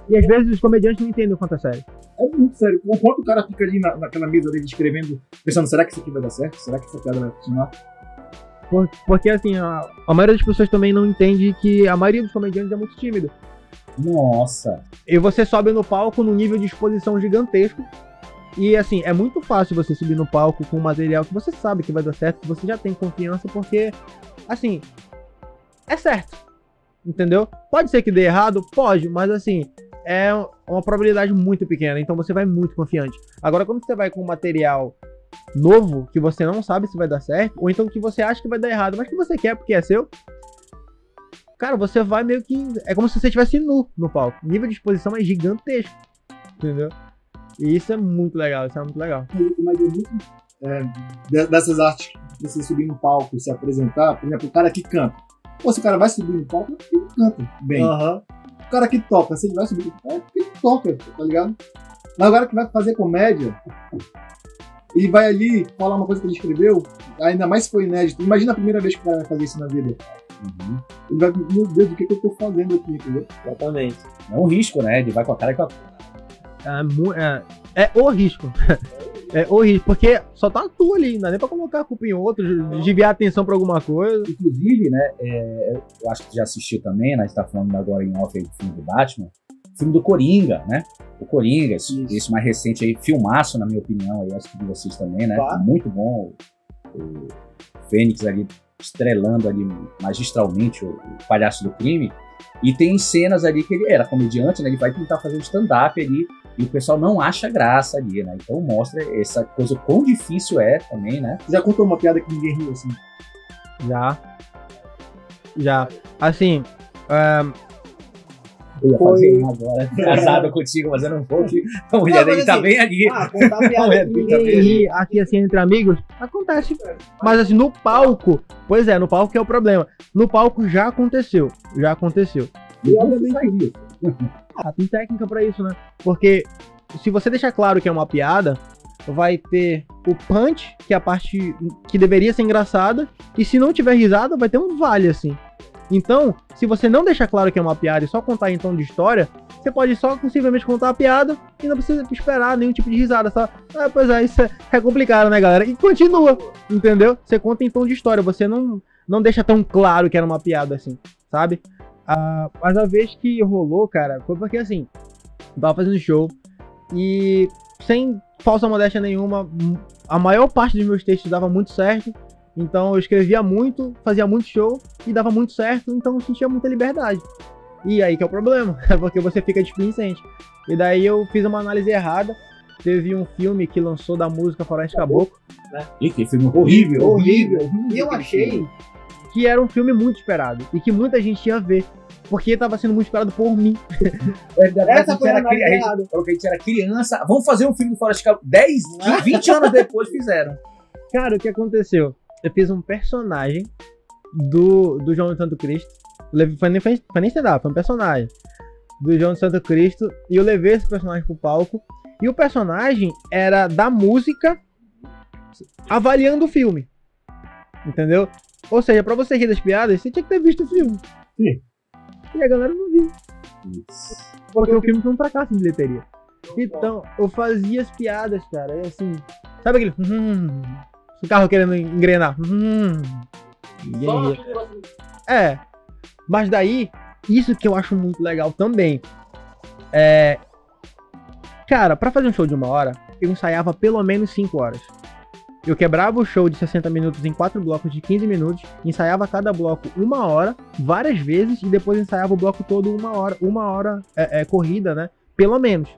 E às vezes os comediantes não entendem o quanto é sério. É muito sério. O quanto o cara fica ali naquela mesa dele escrevendo, pensando, será que isso aqui vai dar certo? Será que essa piada vai funcionar? Porque assim, a maioria das pessoas também não entende que a maioria dos comediantes é muito tímido. Nossa. E você sobe no palco num nível de exposição gigantesco. E assim, é muito fácil você subir no palco com um material que você sabe que vai dar certo, que você já tem confiança, porque, assim, é certo. Entendeu? Pode ser que dê errado? Pode, mas assim, é uma probabilidade muito pequena, então você vai muito confiante. Agora, quando você vai com um material novo, que você não sabe se vai dar certo, ou então que você acha que vai dar errado, mas que você quer porque é seu, cara, você vai meio que... É como se você estivesse nu no palco. O nível de exposição é gigantesco. Entendeu? E isso é muito legal, isso é muito legal. Mas é muito dessas artes, você subir no palco, se apresentar, por exemplo, o cara que canta. Pô, se o cara vai subir no palco, é porque ele canta bem. Uhum. O cara que toca, se ele vai subir no palco, é porque ele toca, tá ligado? Mas agora que vai fazer comédia, ele vai ali falar uma coisa que ele escreveu, ainda mais se for inédito. Imagina a primeira vez que o cara vai fazer isso na vida. Uhum. Ele vai, meu Deus, o que eu tô fazendo aqui, entendeu? Exatamente. É um risco, né? Ele vai com a cara e com a... É o risco. É o risco, porque só tá tu ali, não dá nem pra colocar a culpa em outro, desviar a atenção pra alguma coisa. Inclusive, né, eu acho que tu já assistiu também, né, a gente tá falando agora em off aí do filme do Batman, o filme do Coringa, né? O Coringa, esse mais recente aí, filmaço, na minha opinião, aí, acho que de vocês também, né? Claro. Muito bom. O Fênix ali estrelando ali magistralmente o palhaço do crime. E tem cenas ali que ele era comediante, né? Ele vai tentar fazer um stand-up ali e o pessoal não acha graça ali, né? Então mostra essa coisa, o quão difícil é também, né? Já contou uma piada que ninguém riu assim? Já. Assim, Eu ia fazer uma agora, casado contigo, mas eu não vou, que a mulher Não, mas dele tá assim, bem ali. Contar Não, piada é, que tá ninguém bem. ri aqui assim entre amigos, acontece. Mas assim, no palco, pois é, no palco que é o problema. No palco já aconteceu. E obviamente faz isso. Tem técnica pra isso, né? Porque se você deixar claro que é uma piada, vai ter o punch, que é a parte que deveria ser engraçada, e se não tiver risada, vai ter um vale, assim. Então, se você não deixar claro que é uma piada e só contar em tom de história, você pode só simplesmente contar a piada e não precisa esperar nenhum tipo de risada, só, pois é, isso é complicado, né, galera? E continua, entendeu? Você conta em tom de história, você não deixa tão claro que era uma piada, assim, sabe? Mas a vez que rolou, cara, foi porque, assim, eu tava fazendo show e, sem falsa modéstia nenhuma, a maior parte dos meus textos dava muito certo. Então eu escrevia muito, fazia muito show e dava muito certo, então eu sentia muita liberdade. E aí que é o problema, porque você fica displicente. E daí eu fiz uma análise errada. Teve um filme que lançou da música Floresta Caboclo, né? E que filme horrível. E eu achei que era um filme muito esperado e que muita gente ia ver, porque estava sendo muito esperado por mim. Essa foi a gente falou que a gente era criança. Vamos fazer um filme do Floresta Caboclo. 10, 20 anos depois fizeram. Cara, o que aconteceu? Eu fiz um personagem do João de Santo Cristo. Foi nem stand-up, foi um personagem do João de Santo Cristo. E eu levei esse personagem pro palco. E o personagem era da música avaliando o filme. Entendeu? Ou seja, pra você rir das piadas, você tinha que ter visto o filme. Sim. E a galera não viu. Porque o filme foi um fracasso em bilheteria. Então, eu fazia as piadas, cara. E assim, sabe aquele... o carro querendo engrenar. Ninguém ria. Mas daí, isso que eu acho muito legal também. Cara, pra fazer um show de 1 hora, eu ensaiava pelo menos 5 horas. Eu quebrava o show de 60 minutos em 4 blocos de 15 minutos, ensaiava cada bloco 1 hora, várias vezes, e depois ensaiava o bloco todo 1 hora. 1 hora corrida, né? Pelo menos.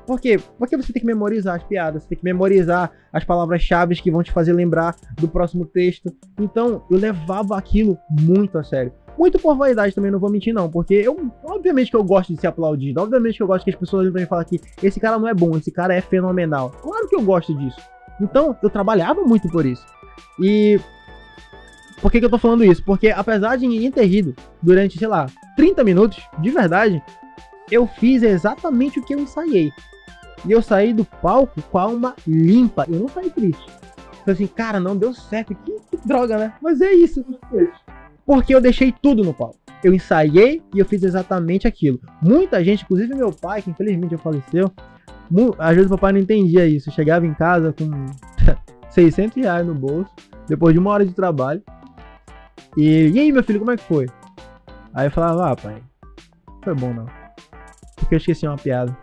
Por quê? Porque você tem que memorizar as piadas, você tem que memorizar as palavras-chave que vão te fazer lembrar do próximo texto. Então, eu levava aquilo muito a sério. Muito por vaidade também, não vou mentir não, porque obviamente que eu gosto de ser aplaudido, obviamente que eu gosto que as pessoas olhem pra mim e falem que esse cara não é bom, esse cara é fenomenal. Claro que eu gosto disso. Então, eu trabalhava muito por isso. E por que eu tô falando isso? Porque apesar de ninguém ter rido durante, sei lá, 30 minutos, de verdade, eu fiz exatamente o que eu ensaiei. E eu saí do palco com a alma limpa. Eu não saí triste. Falei assim, cara, não deu certo. Que droga, né? Mas é isso. Porque eu deixei tudo no palco. Eu ensaiei e eu fiz exatamente aquilo. Muita gente, inclusive meu pai, que infelizmente já faleceu, às vezes o papai não entendia isso. Eu chegava em casa com 600 reais no bolso, depois de 1 hora de trabalho. E aí, meu filho, como é que foi? Aí eu falava, pai, não foi bom não. Porque eu esqueci uma piada.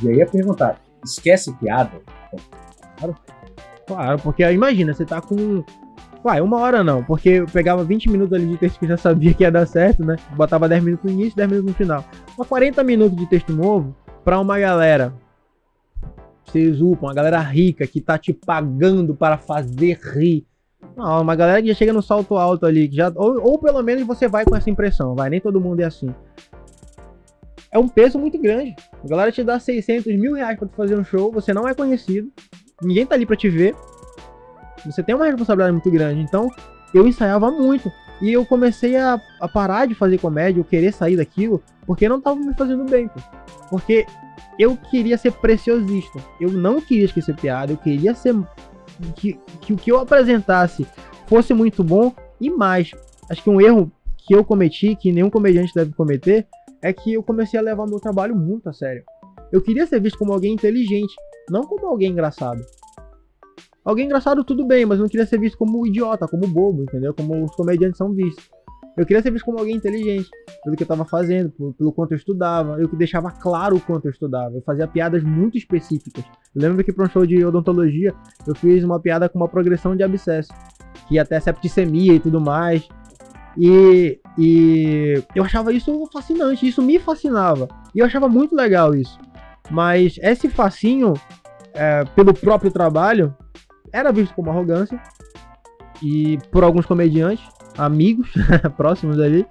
E aí ia perguntar, esquece piada? Claro, porque imagina, você tá com... 1 hora não, porque eu pegava 20 minutos ali de texto que eu já sabia que ia dar certo, né? Botava 10 minutos no início, 10 minutos no final. Mas 40 minutos de texto novo, pra uma galera, vocês upam, uma galera rica que tá te pagando para fazer rir. Não, uma galera que já chega no salto alto ali, que já, ou pelo menos você vai com essa impressão, vai, nem todo mundo é assim. É um peso muito grande. A galera te dá 600 mil reais pra tu fazer um show, você não é conhecido, ninguém tá ali pra te ver. Você tem uma responsabilidade muito grande. Então, eu ensaiava muito. E eu comecei a parar de fazer comédia, eu querer sair daquilo, porque não tava me fazendo bem, pô. Porque eu queria ser preciosista. Eu não queria esquecer piada, eu queria ser... Que o que eu apresentasse fosse muito bom e mais. Acho que um erro que eu cometi, que nenhum comediante deve cometer, é que eu comecei a levar meu trabalho muito a sério. Eu queria ser visto como alguém inteligente, não como alguém engraçado. Alguém engraçado tudo bem, mas eu não queria ser visto como idiota, como bobo, entendeu? Como os comediantes são vistos. Eu queria ser visto como alguém inteligente, pelo que eu tava fazendo, pelo quanto eu estudava. Eu que deixava claro o quanto eu estudava. Eu fazia piadas muito específicas. Eu lembro que para um show de odontologia, eu fiz uma piada com uma progressão de abscesso, que ia até septicemia e tudo mais. E eu achava isso fascinante, isso me fascinava. E eu achava muito legal isso. Mas esse fascínio, pelo próprio trabalho, era visto como arrogância. E por alguns comediantes, amigos próximos ali.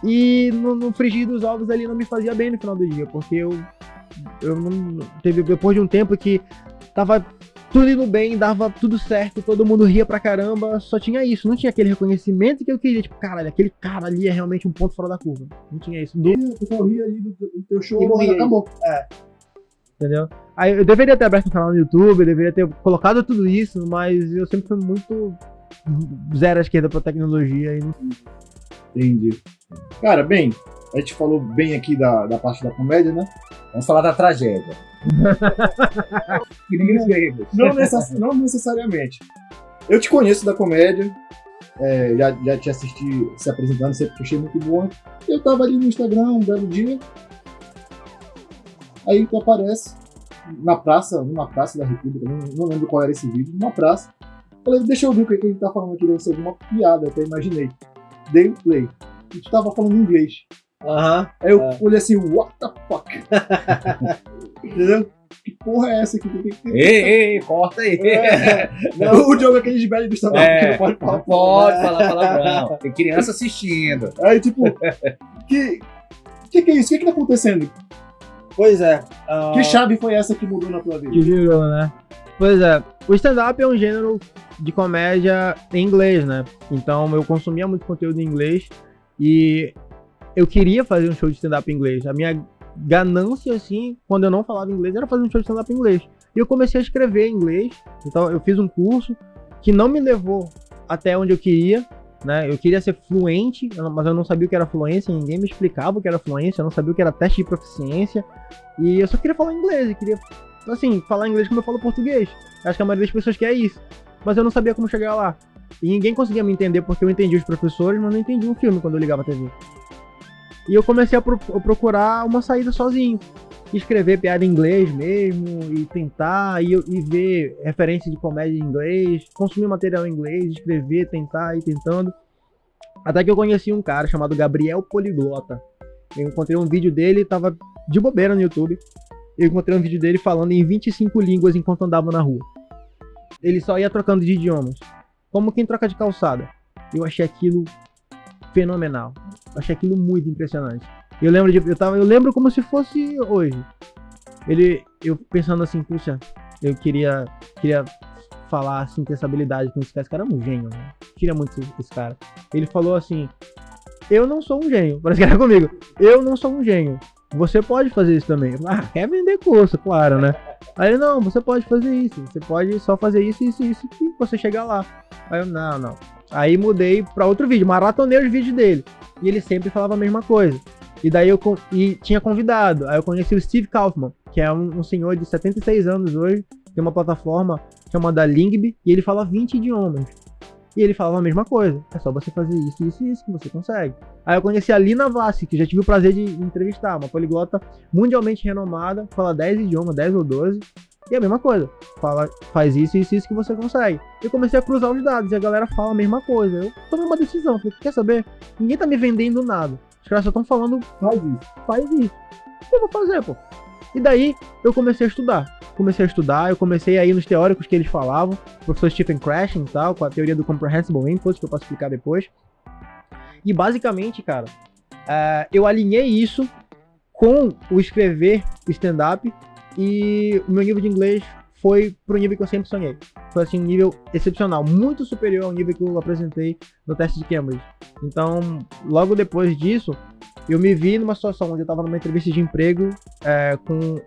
E no frigir dos ovos ali não me fazia bem no final do dia, porque eu não teve, depois de um tempo que tava tudo indo bem, dava tudo certo, todo mundo ria pra caramba, só tinha isso, não tinha aquele reconhecimento que eu queria, tipo, caralho, aquele cara ali é realmente um ponto fora da curva. Não tinha isso. O pessoal ria ali do teu show E morria. acabou. Entendeu? Aí eu deveria ter aberto um canal no YouTube, eu deveria ter colocado tudo isso, mas eu sempre fui muito zero à esquerda pra tecnologia e não... Entendi. Cara, bem, a gente falou bem aqui da parte da comédia, né? Vamos falar da tragédia. Não necessariamente. Eu te conheço da comédia, já te assisti se apresentando, sempre achei muito bom. Eu tava ali no Instagram um belo dia, aí tu aparece numa praça da República, não lembro qual era esse vídeo, numa praça. Falei, deixa eu ver o que ele tá falando aqui, deve ser alguma piada, até imaginei. Dei o play. E tu tava falando inglês. Aí eu olhei assim, what the fuck? Entendeu? Que porra é essa aqui? Ei, corta aí. O Diogo é aquele de velho do stand-up que não pode falar. Não pode falar palavrão. Tem criança assistindo. Aí, tipo, que é isso? O que tá acontecendo? Pois é. Que chave foi essa que mudou na tua vida? Que virou, né? Pois é. O stand-up é um gênero de comédia em inglês, né? Então eu consumia muito conteúdo em inglês e eu queria fazer um show de stand-up em inglês. A minha ganância, assim, quando eu não falava inglês, era fazer um show de stand-up em inglês. E eu comecei a escrever em inglês. Então eu fiz um curso que não me levou até onde eu queria, né? Eu queria ser fluente, mas eu não sabia o que era fluência, ninguém me explicava o que era fluência, eu não sabia o que era teste de proficiência. E eu só queria falar inglês, eu queria, assim, falar inglês como eu falo português. Acho que a maioria das pessoas quer isso. Mas eu não sabia como chegar lá. E ninguém conseguia me entender porque eu entendia os professores, mas não entendia um filme quando eu ligava a TV. E eu comecei a procurar uma saída sozinho. Escrever piada em inglês mesmo, e tentar, e ver referência de comédia em inglês, consumir material em inglês, escrever, tentar, e tentando. Até que eu conheci um cara chamado Gabriel Poliglota. Eu encontrei um vídeo dele, tava de bobeira no YouTube. Eu encontrei um vídeo dele falando em 25 línguas enquanto andava na rua. Ele só ia trocando de idiomas, como quem troca de calçada. Eu achei aquilo fenomenal. Eu achei aquilo muito impressionante. Eu lembro como se fosse hoje. Eu pensando assim, puxa, eu queria falar assim, ter essa habilidade com esse cara. Esse cara é um gênio, né? Eu queria muito esse cara. Ele falou assim, eu não sou um gênio. Parece que era comigo. Eu não sou um gênio. Você pode fazer isso também. Quer vender curso, claro, né? Aí ele, não, você pode fazer isso. Você pode só fazer isso e você chegar lá. Aí eu, não. Aí mudei pra outro vídeo, maratonei os vídeos dele. E ele sempre falava a mesma coisa. E daí tinha convidado. Aí eu conheci o Steve Kaufman, que é um senhor de 76 anos hoje. Tem uma plataforma chamada Lingby. E ele fala 20 idiomas. E ele falava a mesma coisa. É só você fazer isso que você consegue. Aí eu conheci a Lina Vassi, que já tive o prazer de entrevistar. Uma poliglota mundialmente renomada. Fala 10 idiomas, 10 ou 12. E a mesma coisa. Faz isso que você consegue. Eu comecei a cruzar os dados e a galera fala a mesma coisa. Eu tomei uma decisão. Falei, quer saber? Ninguém tá me vendendo nada. Os caras só estão falando, faz isso. O que eu vou fazer, pô? E daí eu comecei a estudar. Eu comecei a ir nos teóricos que eles falavam. O professor Stephen Krashen e tal, com a teoria do Comprehensible Input, que eu posso explicar depois. E basicamente, cara, eu alinhei isso com o escrever stand-up. E o meu nível de inglês foi pro nível que eu sempre sonhei. Foi assim, um nível excepcional, muito superior ao nível que eu apresentei no teste de Cambridge. Então, logo depois disso, eu me vi numa situação onde eu estava numa entrevista de emprego com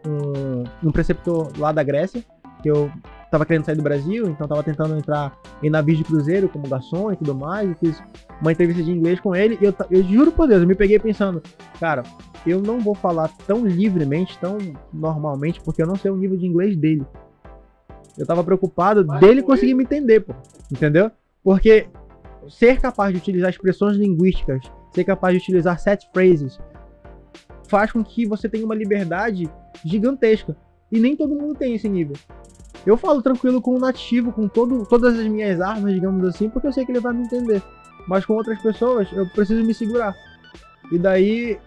um preceptor lá da Grécia, que eu estava querendo sair do Brasil, então estava tentando entrar em navios de cruzeiro como garçom e tudo mais. Eu fiz uma entrevista de inglês com ele e eu juro por Deus, eu me peguei pensando, cara, eu não vou falar tão livremente, tão normalmente, porque eu não sei o nível de inglês dele. Eu tava preocupado dele conseguir me entender, pô. Entendeu? Porque ser capaz de utilizar expressões linguísticas, ser capaz de utilizar set phrases, faz com que você tenha uma liberdade gigantesca. E nem todo mundo tem esse nível. Eu falo tranquilo com um nativo, com todas as minhas armas, digamos assim, porque eu sei que ele vai me entender. Mas com outras pessoas, eu preciso me segurar. E daí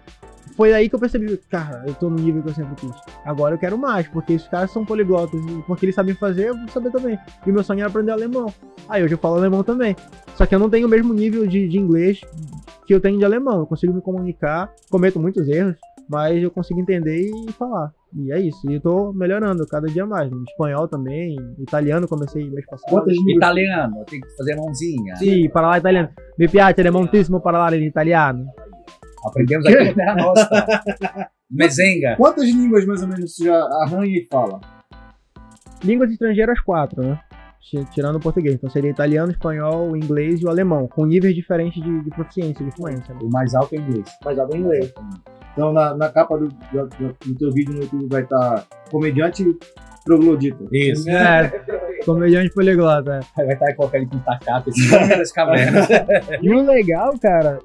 foi aí que eu percebi, cara, eu tô no nível que eu sempre quis. Agora eu quero mais, porque esses caras são poliglotas, e porque eles sabem fazer, eu vou saber também. E o meu sonho era aprender alemão. Aí hoje eu falo alemão também. Só que eu não tenho o mesmo nível de inglês que eu tenho de alemão. Eu consigo me comunicar, cometo muitos erros, mas eu consigo entender e falar. E é isso. E eu tô melhorando cada dia mais. Espanhol também, italiano comecei mês passado. Quantas línguas? Italiano, tem que fazer mãozinha. Sì, parlare italiano. Mi piace moltissimo parlare l'italiano. Aprendemos aqui na Terra Nostra. Mezenga. Quantas línguas mais ou menos você já arranha e fala? Línguas estrangeiras 4, né? Tirando o português. Então seria italiano, espanhol, o inglês e o alemão. Com níveis diferentes de proficiência, de fluência. Né? O mais alto é inglês. Mas alto é inglês. Então na capa do teu vídeo no YouTube vai estar comediante troglodita. Isso. Comediante poliglota. Vai estar colocando com tacato esse nome das cavernas. E o legal, cara,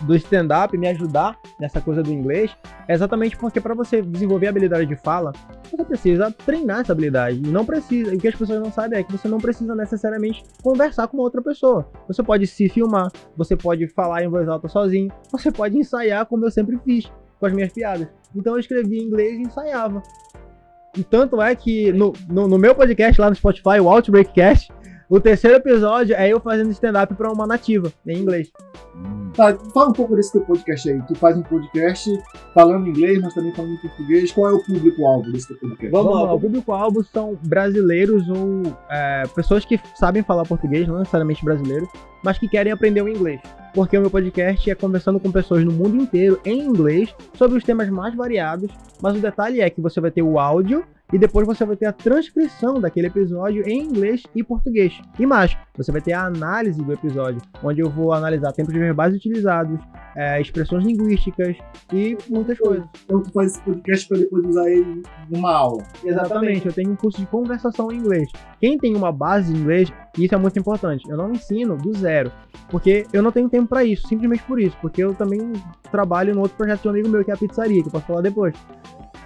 do stand-up me ajudar nessa coisa do inglês é exatamente porque para você desenvolver a habilidade de fala, você precisa treinar essa habilidade. E não precisa, o que as pessoas não sabem é que você não precisa necessariamente conversar com uma outra pessoa. Você pode se filmar, você pode falar em voz alta sozinho, você pode ensaiar como eu sempre fiz com as minhas piadas. Então eu escrevia em inglês e ensaiava. E tanto é que no meu podcast lá no Spotify, o Outbreakcast, o terceiro episódio é eu fazendo stand-up pra uma nativa, em inglês. Tá, fala um pouco desse teu podcast aí. Tu faz um podcast falando inglês, mas também falando em português. Qual é o público-alvo desse teu podcast? Vamos lá, o público-alvo são brasileiros ou pessoas que sabem falar português, não necessariamente brasileiros, mas que querem aprender o inglês. Porque o meu podcast é conversando com pessoas no mundo inteiro em inglês sobre os temas mais variados, mas o detalhe é que você vai ter o áudio e depois você vai ter a transcrição daquele episódio em inglês e português. E mais, você vai ter a análise do episódio, onde eu vou analisar tempos verbais utilizados, expressões linguísticas e muitas coisas. Então tu faz esse podcast para depois usar ele numa aula. Exatamente, eu tenho um curso de conversação em inglês. Quem tem uma base de inglês, isso é muito importante. Eu não ensino do zero, porque eu não tenho tempo para isso, simplesmente por isso, porque eu também trabalho no outro projeto de um amigo meu, que é a pizzaria, que eu posso falar depois.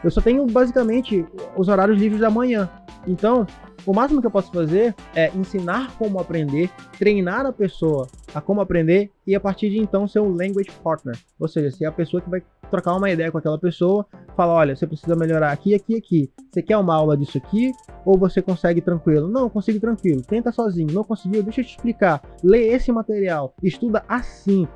Eu só tenho basicamente os horários livres da manhã. Então, o máximo que eu posso fazer é ensinar como aprender, treinar a pessoa a como aprender e a partir de então ser um language partner. Ou seja, ser a pessoa que vai trocar uma ideia com aquela pessoa, fala, olha, você precisa melhorar aqui, aqui, aqui. Você quer uma aula disso aqui ou você consegue tranquilo? Não, eu consigo tranquilo. Tenta sozinho. Não conseguiu? Deixa eu te explicar. Lê esse material. Estuda assim.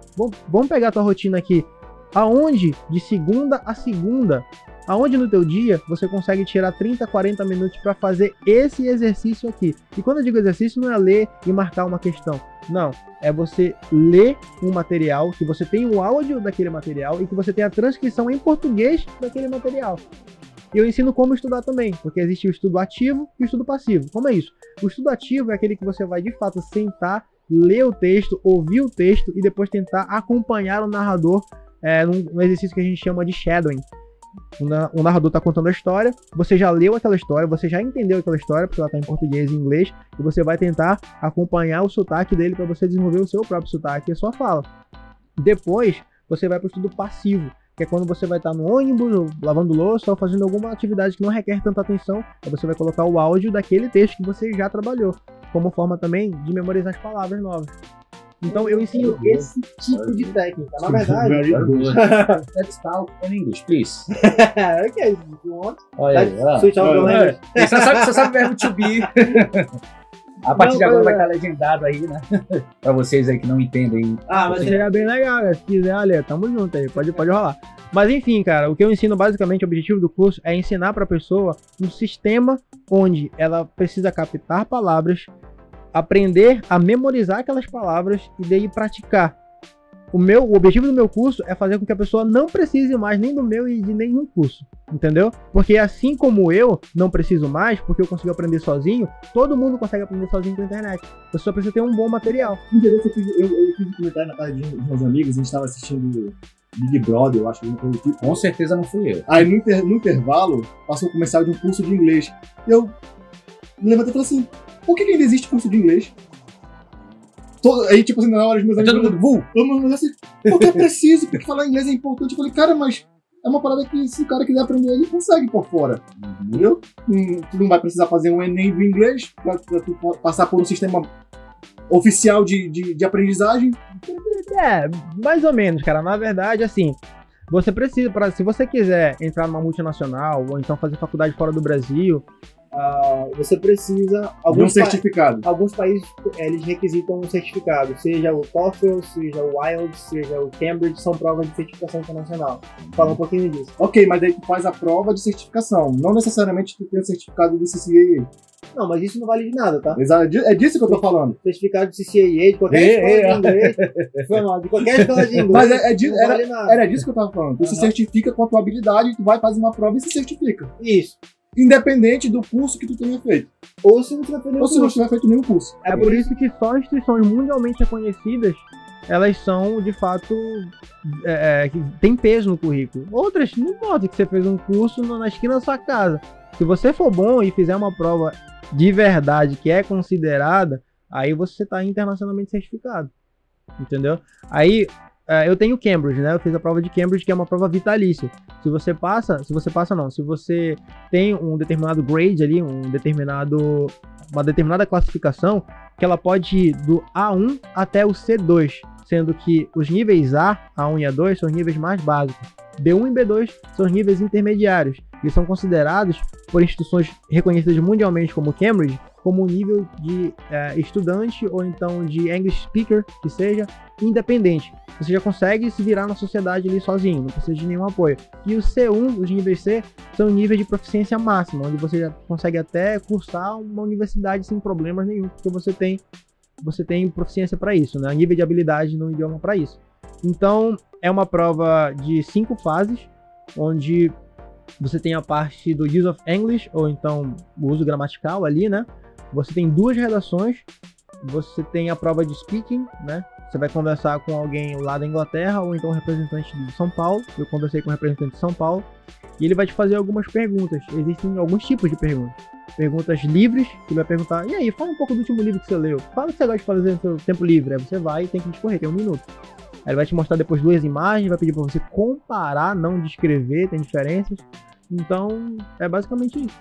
Vamos pegar a tua rotina aqui. Aonde, de segunda a segunda, aonde no teu dia você consegue tirar 30, 40 minutos para fazer esse exercício aqui. E quando eu digo exercício, não é ler e marcar uma questão. Não, é você ler um material, que você tem o áudio daquele material e que você tem a transcrição em português daquele material. E eu ensino como estudar também, porque existe o estudo ativo e o estudo passivo. Como é isso? O estudo ativo é aquele que você vai de fato sentar, ler o texto, ouvir o texto e depois tentar acompanhar o narrador num exercício que a gente chama de shadowing. O narrador está contando a história, você já leu aquela história, você já entendeu aquela história, porque ela está em português e inglês, e você vai tentar acompanhar o sotaque dele para você desenvolver o seu próprio sotaque e a sua fala. Depois, você vai para o estudo passivo, que é quando você vai estar no ônibus, lavando louça ou fazendo alguma atividade que não requer tanta atenção, aí você vai colocar o áudio daquele texto que você já trabalhou, como forma também de memorizar as palavras novas. Então eu ensino esse tipo de técnica. Na verdade, let's talk in English, please. Okay, if you want. Olha aí, Switch out your language. Você sabe o verbo to be. A partir de agora vai estar legendado aí, né? Pra vocês aí que não entendem. Mas seria bem legal, né? Se quiser, olha, tamo junto aí, pode rolar. Mas enfim, cara, o que eu ensino basicamente, o objetivo do curso é ensinar pra pessoa um sistema onde ela precisa captar palavras, aprender a memorizar aquelas palavras e daí praticar. O objetivo do meu curso é fazer com que a pessoa não precise mais nem do meu e de nenhum curso, entendeu? Porque assim como eu não preciso mais, porque eu consigo aprender sozinho, todo mundo consegue aprender sozinho com a internet. Você só precisa ter um bom material. Eu fiz um comentário na casa de uns amigos, a gente estava assistindo Big Brother, eu acho que não foi o tipo. Com certeza não fui eu. Aí no intervalo, passou o comercial de um curso de inglês. Eu me levantei e falei assim, por que ainda existe curso de inglês? Aí, tipo assim, na hora de meus amigos... Todo mundo assim, porque é preciso, porque falar inglês é importante. Eu falei, cara, mas é uma parada que se o cara quiser aprender, ele consegue por fora. Entendeu? Tu não vai precisar fazer um Enem do inglês pra tu passar por um sistema oficial de aprendizagem. Mais ou menos, cara. Na verdade, assim... Você precisa, se você quiser entrar numa multinacional ou então fazer faculdade fora do Brasil, você precisa... Algum certificado. Alguns países, eles requisitam um certificado, seja o TOEFL, seja o IELTS, seja o Cambridge, são provas de certificação internacional. Fala um pouquinho disso. Ok, mas daí tu faz a prova de certificação, não necessariamente tu tem o certificado do CCAA. Não, mas isso não vale de nada, tá? É disso que eu tô falando. Certificado de CCAA, de qualquer escola de inglês. De qualquer escola de inglês. Mas não vale nada. era disso que eu tava falando. Tu se certifica com a tua habilidade, tu vai fazer uma prova e se certifica. Isso. Independente do curso que tu tenha feito. Ou se não tiver feito nenhum curso. Ou se não tiver feito nenhum curso. É por isso que só instituições mundialmente reconhecidas, elas são, de fato, que tem peso no currículo. Outras, não importa que você fez um curso na esquina da sua casa. Se você for bom e fizer uma prova de verdade que é considerada, aí você está internacionalmente certificado. Entendeu? Aí, eu tenho Cambridge, né? Eu fiz a prova de Cambridge, que é uma prova vitalícia. Se você tem um determinado grade ali, uma determinada classificação, que ela pode ir do A1 até o C2, sendo que os níveis A1 e A2 são os níveis mais básicos. B1 e B2 são os níveis intermediários. Eles são considerados por instituições reconhecidas mundialmente como Cambridge, como um nível de estudante ou então de English speaker, que seja independente. Você já consegue se virar na sociedade ali sozinho, não precisa de nenhum apoio. E o C1, os níveis C, são níveis de proficiência máxima, onde você já consegue até cursar uma universidade sem problemas nenhum, porque você tem proficiência para isso, né? Nível de habilidade no idioma para isso. Então, é uma prova de 5 fases, onde você tem a parte do Use of English, ou então o uso gramatical ali, né? Você tem 2 redações, você tem a prova de speaking, né? Você vai conversar com alguém lá da Inglaterra, ou então um representante de São Paulo. Eu conversei com um representante de São Paulo, e ele vai te fazer algumas perguntas. Existem alguns tipos de perguntas. Perguntas livres, que ele vai perguntar, e aí, fala um pouco do último livro que você leu. Fala o que você gosta de fazer no seu tempo livre. Aí você vai e tem que discorrer, tem 1 minuto. Aí ele vai te mostrar depois 2 imagens, vai pedir para você comparar, não descrever, tem diferenças. Então, é basicamente isso.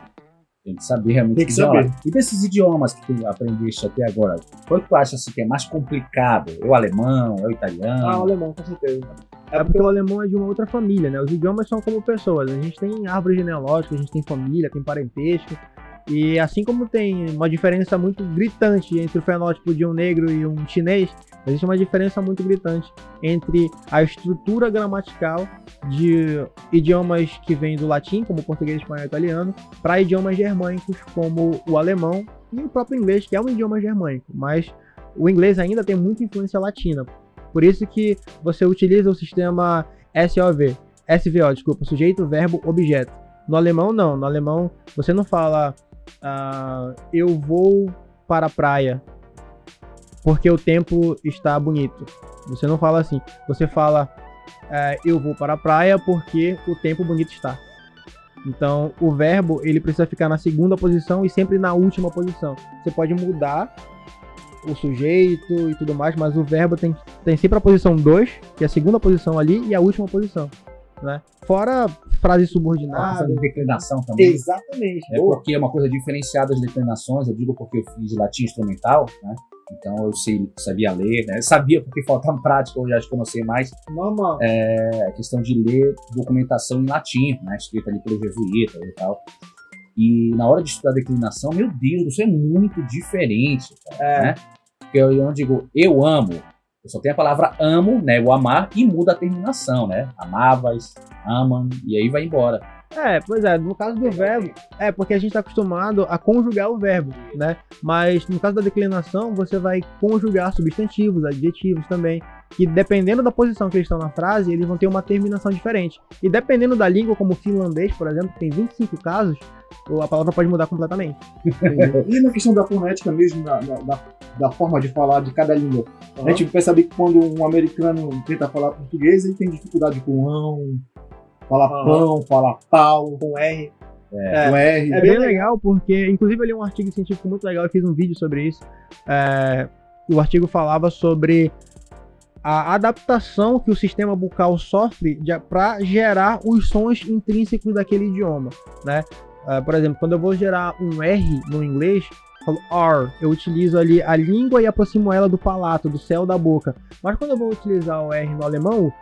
Tem que saber realmente. Tem que saber. E desses idiomas que tu aprendeste até agora, qual que tu acha assim, que é mais complicado? É o alemão, é o italiano? O alemão, com certeza. É porque o alemão é de uma outra família, né? Os idiomas são como pessoas. A gente tem árvore genealógica, a gente tem família, tem parentesco. E assim como tem uma diferença muito gritante entre o fenótipo de um negro e um chinês, existe uma diferença muito gritante entre a estrutura gramatical de idiomas que vêm do latim, como o português, espanhol e italiano, para idiomas germânicos, como o alemão e o próprio inglês, que é um idioma germânico. Mas o inglês ainda tem muita influência latina. Por isso que você utiliza o sistema SVO, sujeito, verbo, objeto. No alemão, não. No alemão, você não fala eu vou para a praia porque o tempo está bonito. Você não fala assim. Você fala eu vou para a praia porque o tempo bonito está. Então, o verbo, ele precisa ficar na segunda posição e sempre na última posição. Você pode mudar o sujeito e tudo mais, mas o verbo tem sempre a posição 2, que é a segunda posição ali, e a última posição, né? Fora frases subordinadas. A declinação também. Exatamente. É porque é uma coisa diferenciada das declinações, eu digo porque eu fiz latim instrumental, né? Então eu sabia ler, né? Eu sabia porque faltava prática, hoje acho que eu não sei mais. Normal. A questão de ler documentação em latim, né? Escrita ali pelo jesuíta e tal. E na hora de estudar declinação, meu Deus, isso é muito diferente, cara, né? Porque eu digo, eu amo, eu só tenho a palavra amo, né? O amar, e muda a terminação, né? Amavas, amam, e aí vai embora. Pois é, no caso do verbo, porque a gente está acostumado a conjugar o verbo, né? Mas no caso da declinação, você vai conjugar substantivos, adjetivos também, que dependendo da posição que eles estão na frase, eles vão ter uma terminação diferente. E dependendo da língua, como o finlandês, por exemplo, que tem 25 casos, a palavra pode mudar completamente. E na questão da fonética mesmo, da forma de falar de cada língua, a gente percebe que quando um americano tenta falar português, ele tem dificuldade com fala pão, fala pau, com R. Com R. É bem legal, porque, inclusive, eu li um artigo científico muito legal, eu fiz um vídeo sobre isso. O artigo falava sobre a adaptação que o sistema bucal sofre para gerar os sons intrínsecos daquele idioma, né? Por exemplo, quando eu vou gerar um R no inglês, eu falo R, eu utilizo ali a língua e aproximo ela do palato, do céu da boca. Mas quando eu vou utilizar o R no alemão,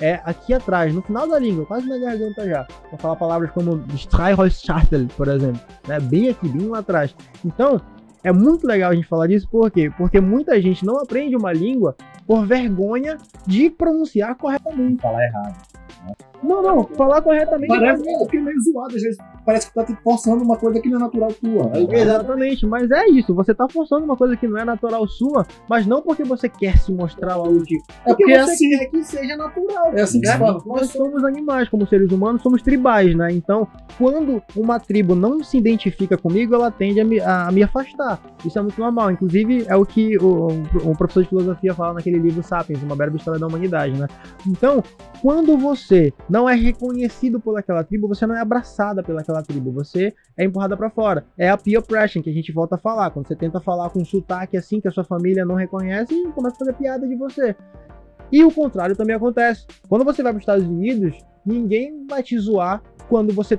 é aqui atrás, no final da língua, quase na garganta já. Pra falar palavras como Streichholzschachtel, por exemplo, né? Bem aqui, bem lá atrás. Então, é muito legal a gente falar disso, por quê? Porque muita gente não aprende uma língua por vergonha de pronunciar corretamente. Falar errado. Não, falar corretamente. Parece que é meio zoado, às vezes parece que tá forçando uma coisa que não é natural tua. Exatamente, mas é isso, você tá forçando uma coisa que não é natural sua, mas não porque você quer se mostrar algo tipo. É porque é você assim, quer que seja natural. é assim que né? se fala. Nós somos animais, como seres humanos, somos tribais, né? Então, quando uma tribo não se identifica comigo, ela tende a me afastar. Isso é muito normal. Inclusive, é o que o professor de filosofia fala naquele livro Sapiens, Uma Breve História da Humanidade, né? Então, quando você não é reconhecido por aquela tribo, você não é abraçada pelaquela tribo, você é empurrada pra fora. É a peer pressure que a gente volta a falar, quando você tenta falar com um sotaque assim que a sua família não reconhece e começa a fazer piada de você. E o contrário também acontece. Quando você vai para os Estados Unidos, ninguém vai te zoar quando você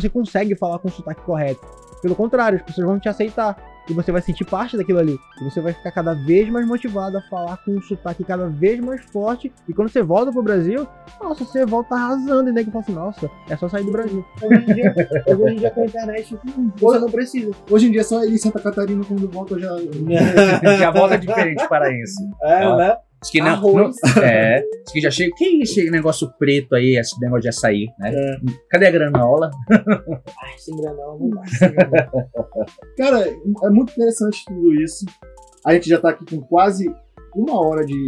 consegue falar com o sotaque correto. Pelo contrário, as pessoas vão te aceitar. E você vai sentir parte daquilo ali. E você vai ficar cada vez mais motivado a falar com um sotaque cada vez mais forte. E quando você volta pro Brasil, nossa, você volta arrasando. E daí que fala assim, nossa, é só sair do Brasil. Hoje em dia com a internet, você não precisa. Hoje em dia só ele em Santa Catarina, quando volta, já... Já volta diferente paraense. Né? Diz que não, diz que já chega. Que é esse negócio preto aí, esse negócio de açaí, né? Cadê a granola? Ai, sem granola não dá. Sem granola. Cara, é muito interessante tudo isso. A gente já tá aqui com quase 1 hora de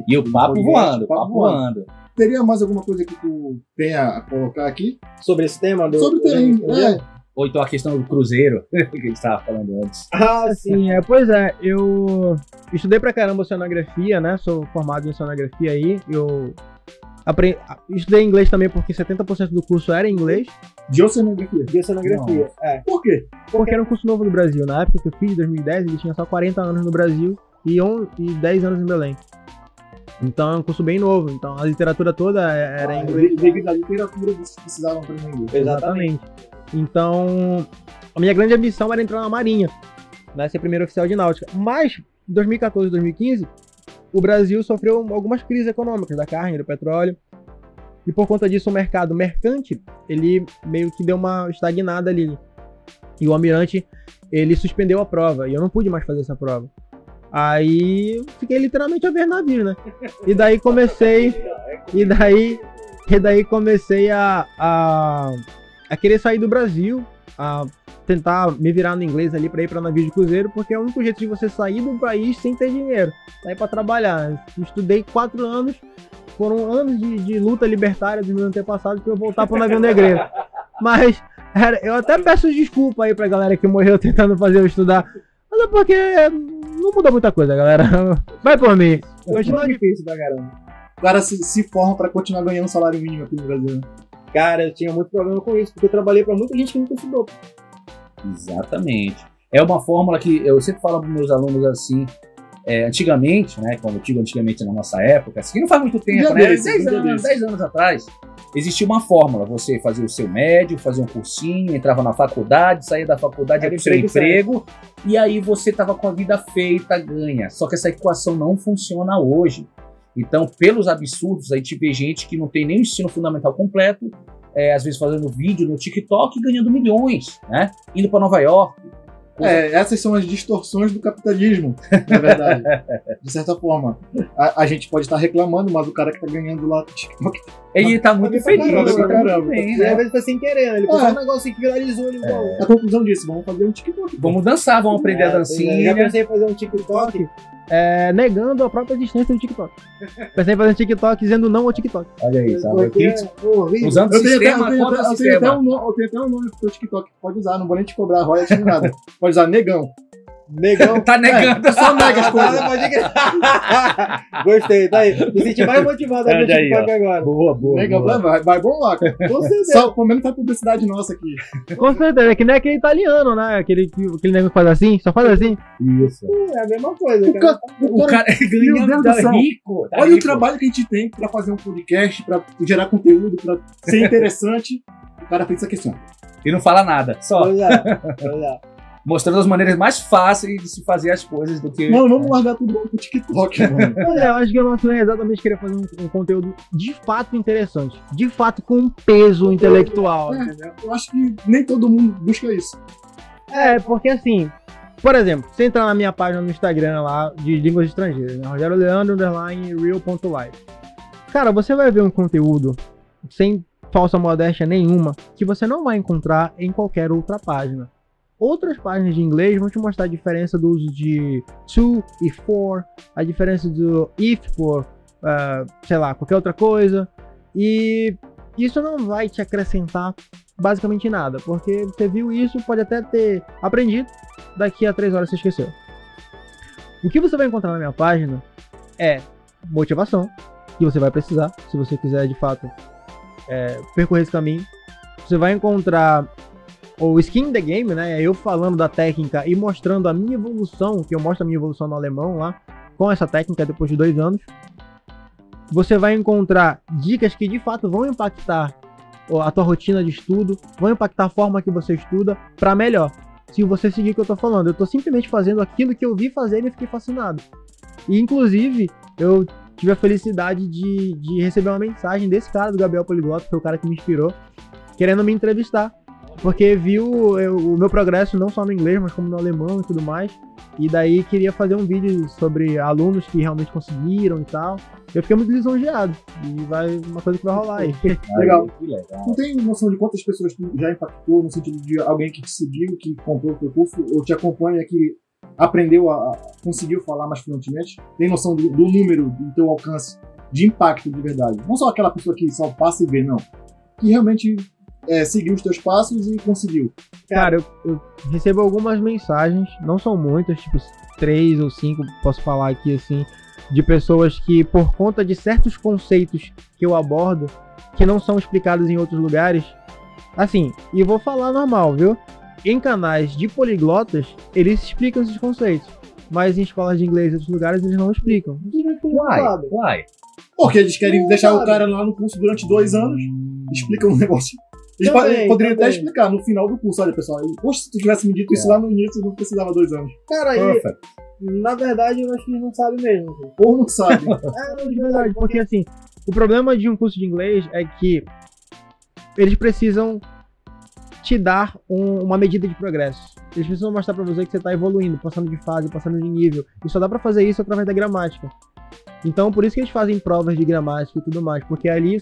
E o papo voando, papo voando. Teria mais alguma coisa que tu tenha a colocar aqui? Sobre esse tema? Sobre tem, Ou então a questão do cruzeiro, que a gente estava falando antes. Ah, sim, pois é, eu estudei pra caramba oceanografia, né? Sou formado em oceanografia aí. Eu estudei inglês também porque 70% do curso era em inglês. De oceanografia? De oceanografia, Por quê? Porque era um curso novo no Brasil. Na época que eu fiz, em 2010, ele tinha só 40 anos no Brasil e 10 anos em Belém. Então é um curso bem novo. Então a literatura toda era em inglês. Devido à literatura, vocês precisavam aprender inglês. Exatamente. Então, a minha grande ambição era entrar na Marinha, né, ser primeiro oficial de náutica. Mas, em 2014 e 2015, o Brasil sofreu algumas crises econômicas da carne, do petróleo. E por conta disso, o mercado mercante, ele meio que deu uma estagnada ali. E o almirante, ele suspendeu a prova. E eu não pude mais fazer essa prova. Aí, eu fiquei literalmente a ver navios, né? E daí comecei... a querer sair do Brasil, a tentar me virar no inglês ali pra ir pra navio de cruzeiro, porque é o único jeito de você sair do país sem ter dinheiro, sair pra trabalhar. Eu estudei 4 anos, foram anos de luta libertária dos meus antepassados pra eu voltar pro navio negreiro. Mas eu até peço desculpa aí pra galera que morreu tentando fazer eu estudar, mas é porque não mudou muita coisa, galera. Vai por mim. Continua difícil pra caramba. O cara se forma pra continuar ganhando salário mínimo aqui no Brasil. Cara, eu tinha muito problema com isso, porque eu trabalhei pra muita gente que nunca estudou. Exatamente. É uma fórmula que eu sempre falo para meus alunos assim, antigamente, né, quando eu digo antigamente na nossa época, assim, não faz muito tempo, né, 10 anos atrás, existia uma fórmula, você fazia o seu médio, fazia um cursinho, entrava na faculdade, saía da faculdade, ia pro seu emprego, e aí você tava com a vida feita, ganha. Só que essa equação não funciona hoje. Então, pelos absurdos, a gente vê gente que não tem nem o ensino fundamental completo, às vezes fazendo vídeo no TikTok e ganhando milhões, né? Indo para Nova York. Essas são as distorções do capitalismo, na verdade. De certa forma. A gente pode estar reclamando, mas o cara que tá ganhando lá no TikTok... Ele tá muito feliz. E às vezes foi sem querer, né? Ele fez um negócio que viralizou. Ele A conclusão disso, vamos fazer um TikTok. Vamos dançar, vamos aprender a dancinha. Já pensei em fazer um TikTok... negando a própria existência do TikTok. Pensei em fazer um TikTok dizendo não ao TikTok. Olha aí, sabe? Usando o sistema contra o sistema. Eu tenho até um nome pro teu TikTok. Pode usar, não vou nem te cobrar royalties nem nada. Pode usar Negão. Tá negando. Só nega as coisas. Gostei, tá aí. Me senti mais motivado a ver o TikTok agora. Boa. Negão, vai bombar, cara. Com certeza. Só, pelo menos tá publicidade nossa aqui. Com certeza, é que nem aquele italiano, né? Aquele negócio que faz assim, só faz assim. Isso. É a mesma coisa. O cara ganha rico. Olha o trabalho que a gente tem pra fazer um podcast, pra gerar conteúdo, pra ser interessante. O cara fez isso aqui assim, ó. E não fala nada, só. Pois é. mostrando as maneiras mais fáceis de se fazer as coisas do que... Mano, vamos largar tudo pro TikTok, mano. Eu acho que o nosso é exatamente querer fazer um conteúdo de fato interessante. De fato com peso intelectual. Eu acho que nem todo mundo busca isso. Porque assim, por exemplo, você entrar na minha página no Instagram lá, de línguas estrangeiras, né? Rogério Leandro, _real.life. Cara, você vai ver um conteúdo sem falsa modéstia nenhuma, que você não vai encontrar em qualquer outra página. Outras páginas de inglês vão te mostrar a diferença do uso de to e for, a diferença do if por, sei lá, qualquer outra coisa. E isso não vai te acrescentar basicamente nada, porque você viu isso, pode até ter aprendido, daqui a 3 horas você esqueceu. O que você vai encontrar na minha página é motivação, que você vai precisar, se você quiser de fato percorrer esse caminho. Você vai encontrar o skin the game, né? Eu falando da técnica e mostrando a minha evolução, que eu mostro a minha evolução no alemão lá, com essa técnica depois de 2 anos. Você vai encontrar dicas que de fato vão impactar a tua rotina de estudo, vão impactar a forma que você estuda para melhor. Se você seguir o que eu tô falando, eu tô simplesmente fazendo aquilo que eu vi fazer e fiquei fascinado. E inclusive, eu tive a felicidade de receber uma mensagem desse cara, do Gabriel Poliglota, que foi o cara que me inspirou, querendo me entrevistar. Porque viu o meu progresso não só no inglês, mas como no alemão e tudo mais. E daí queria fazer um vídeo sobre alunos que realmente conseguiram e tal. Eu fiquei muito lisonjeado. E uma coisa que vai rolar aí. Legal. Tu tem noção de quantas pessoas tu já impactou, no sentido de alguém que te seguiu, que comprou o teu curso, ou te acompanha, que aprendeu conseguiu falar mais fluentemente? Tem noção do número, do teu alcance de impacto de verdade? Não só aquela pessoa que só passa e vê, não. Que realmente seguiu os teus passos e conseguiu. Cara, eu recebo algumas mensagens, não são muitas, tipo 3 ou 5, posso falar aqui assim, de pessoas que, por conta de certos conceitos que eu abordo, que não são explicados em outros lugares, assim, e vou falar normal, viu? Em canais de poliglotas, eles explicam esses conceitos, mas em escolas de inglês e outros lugares eles não explicam. Why? Porque eles querem deixar o cara lá no curso durante 2 anos, explicam um negócio. Eles poderiam até explicar no final do curso, olha pessoal, poxa, se tu tivesse me dito isso lá no início, eu não precisava 2 anos. Cara, na verdade eu acho que eles não sabem mesmo. Assim. Ou não sabem. De verdade, porque assim, o problema de um curso de inglês é que eles precisam te dar uma medida de progresso. Eles precisam mostrar pra você que você tá evoluindo, passando de fase, passando de nível. E só dá pra fazer isso através da gramática. Então, por isso que eles fazem provas de gramática e tudo mais, porque ali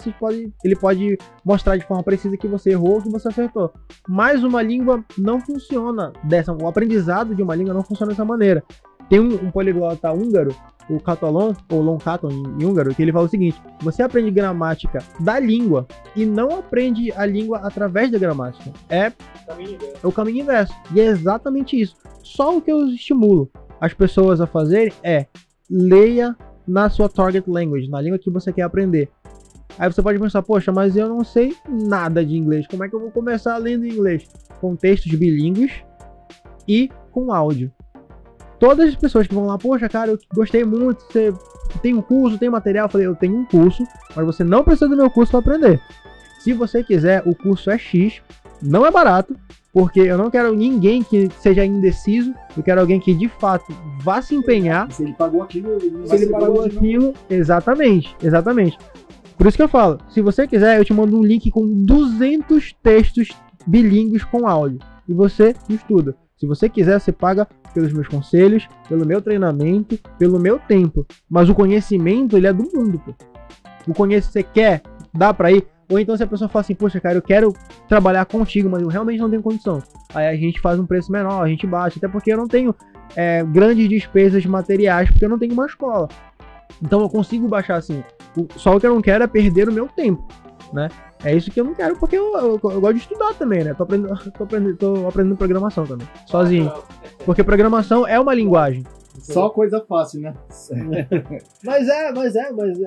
ele pode mostrar de forma precisa que você errou ou que você acertou. Mas uma língua não funciona o aprendizado de uma língua não funciona dessa maneira. Tem um poliglota húngaro, o Katalon, ou Lonkaton em húngaro, que ele fala o seguinte: você aprende gramática da língua e não aprende a língua através da gramática. É o caminho inverso. E é exatamente isso. Só o que eu estimulo as pessoas a fazerem é leia na sua target language, na língua que você quer aprender. Aí você pode pensar, poxa, mas eu não sei nada de inglês, como é que eu vou começar lendo em inglês? Com textos bilíngues e com áudio. Todas as pessoas que vão lá, poxa, cara, eu gostei muito, você tem um curso, tem material? Eu falei, eu tenho um curso, mas você não precisa do meu curso para aprender. Se você quiser, o curso é X, não é barato, porque eu não quero ninguém que seja indeciso, eu quero alguém que de fato vá se empenhar. Se ele pagou aquilo, exatamente. Por isso que eu falo, se você quiser, eu te mando um link com 200 textos bilíngues com áudio, e você estuda. Se você quiser, você paga pelos meus conselhos, pelo meu treinamento, pelo meu tempo. Mas o conhecimento, ele é do mundo, pô. O conhecimento você quer, dá pra ir. Ou então se a pessoa fala assim, poxa, cara, eu quero trabalhar contigo, mas eu realmente não tenho condição. Aí a gente faz um preço menor, a gente baixa. Até porque eu não tenho grandes despesas materiais, porque eu não tenho uma escola. Então eu consigo baixar assim. Só o que eu não quero é perder o meu tempo, né? É isso que eu não quero, porque eu gosto de estudar também, né? Tô aprendendo programação também, sozinho. Porque programação é uma linguagem. Só coisa fácil, né? Mas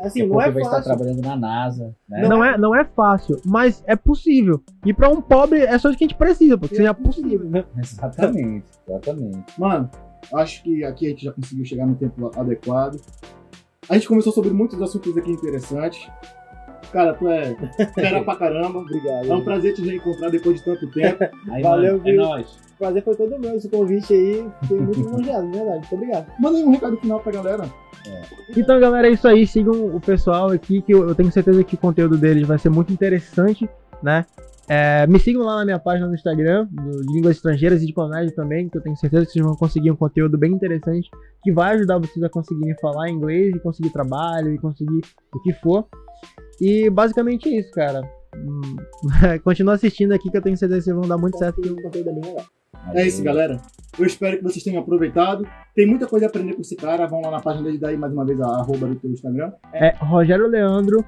assim, não é fácil. Vai estar trabalhando na NASA, né? Não é fácil, mas é possível. E pra um pobre é só o que a gente precisa, porque seja possível, né? Exatamente. Mano, acho que aqui a gente já conseguiu chegar no tempo adequado. A gente conversou sobre muitos assuntos aqui interessantes. Cara, tu é fera pra caramba. Obrigado. É um prazer te reencontrar depois de tanto tempo. Aí, Valeu, mano, é viu? nóis. O prazer foi todo meu. Esse convite aí foi muito elogiado, de verdade. Muito obrigado. Manda aí um recado final pra galera. Então, galera, é isso aí. Sigam o pessoal aqui, que eu tenho certeza que o conteúdo deles vai ser muito interessante, né? Me sigam lá na minha página no Instagram, de línguas estrangeiras e de comédia também, que eu tenho certeza que vocês vão conseguir um conteúdo bem interessante, que vai ajudar vocês a conseguirem falar inglês e conseguir trabalho e conseguir o que for. E basicamente é isso, cara. Continua assistindo aqui que eu tenho certeza que vocês vão dar muito certo, porque o conteúdo é bem legal. É isso, galera. Eu espero que vocês tenham aproveitado. Tem muita coisa a aprender com esse cara. Vão lá na página dele, daí mais uma vez a arroba do teu Instagram. Rogério Leandro,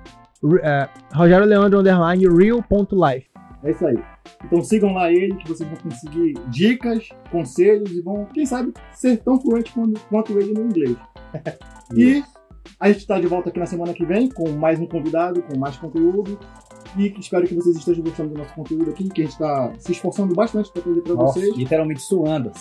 _real.life. É isso aí. Então sigam lá ele, que vocês vão conseguir dicas, conselhos e vão, quem sabe, ser tão fluente quanto ele no inglês. E a gente está de volta aqui na semana que vem com mais um convidado, com mais conteúdo. E espero que vocês estejam gostando do nosso conteúdo aqui, que a gente está se esforçando bastante para trazer para vocês. Literalmente suando.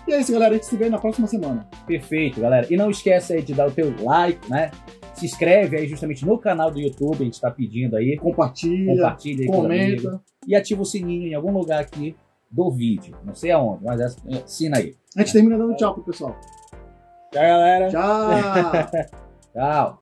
E é isso, galera. A gente se vê na próxima semana. Perfeito, galera. E não esquece aí de dar o teu like, né? Se inscreve aí justamente no canal do YouTube, a gente está pedindo aí. Compartilha Aí comenta. E ativa o sininho em algum lugar aqui do vídeo. Não sei aonde, mas assina aí. A gente termina dando tchau pro pessoal. Tchau, galera. Tchau! Tchau.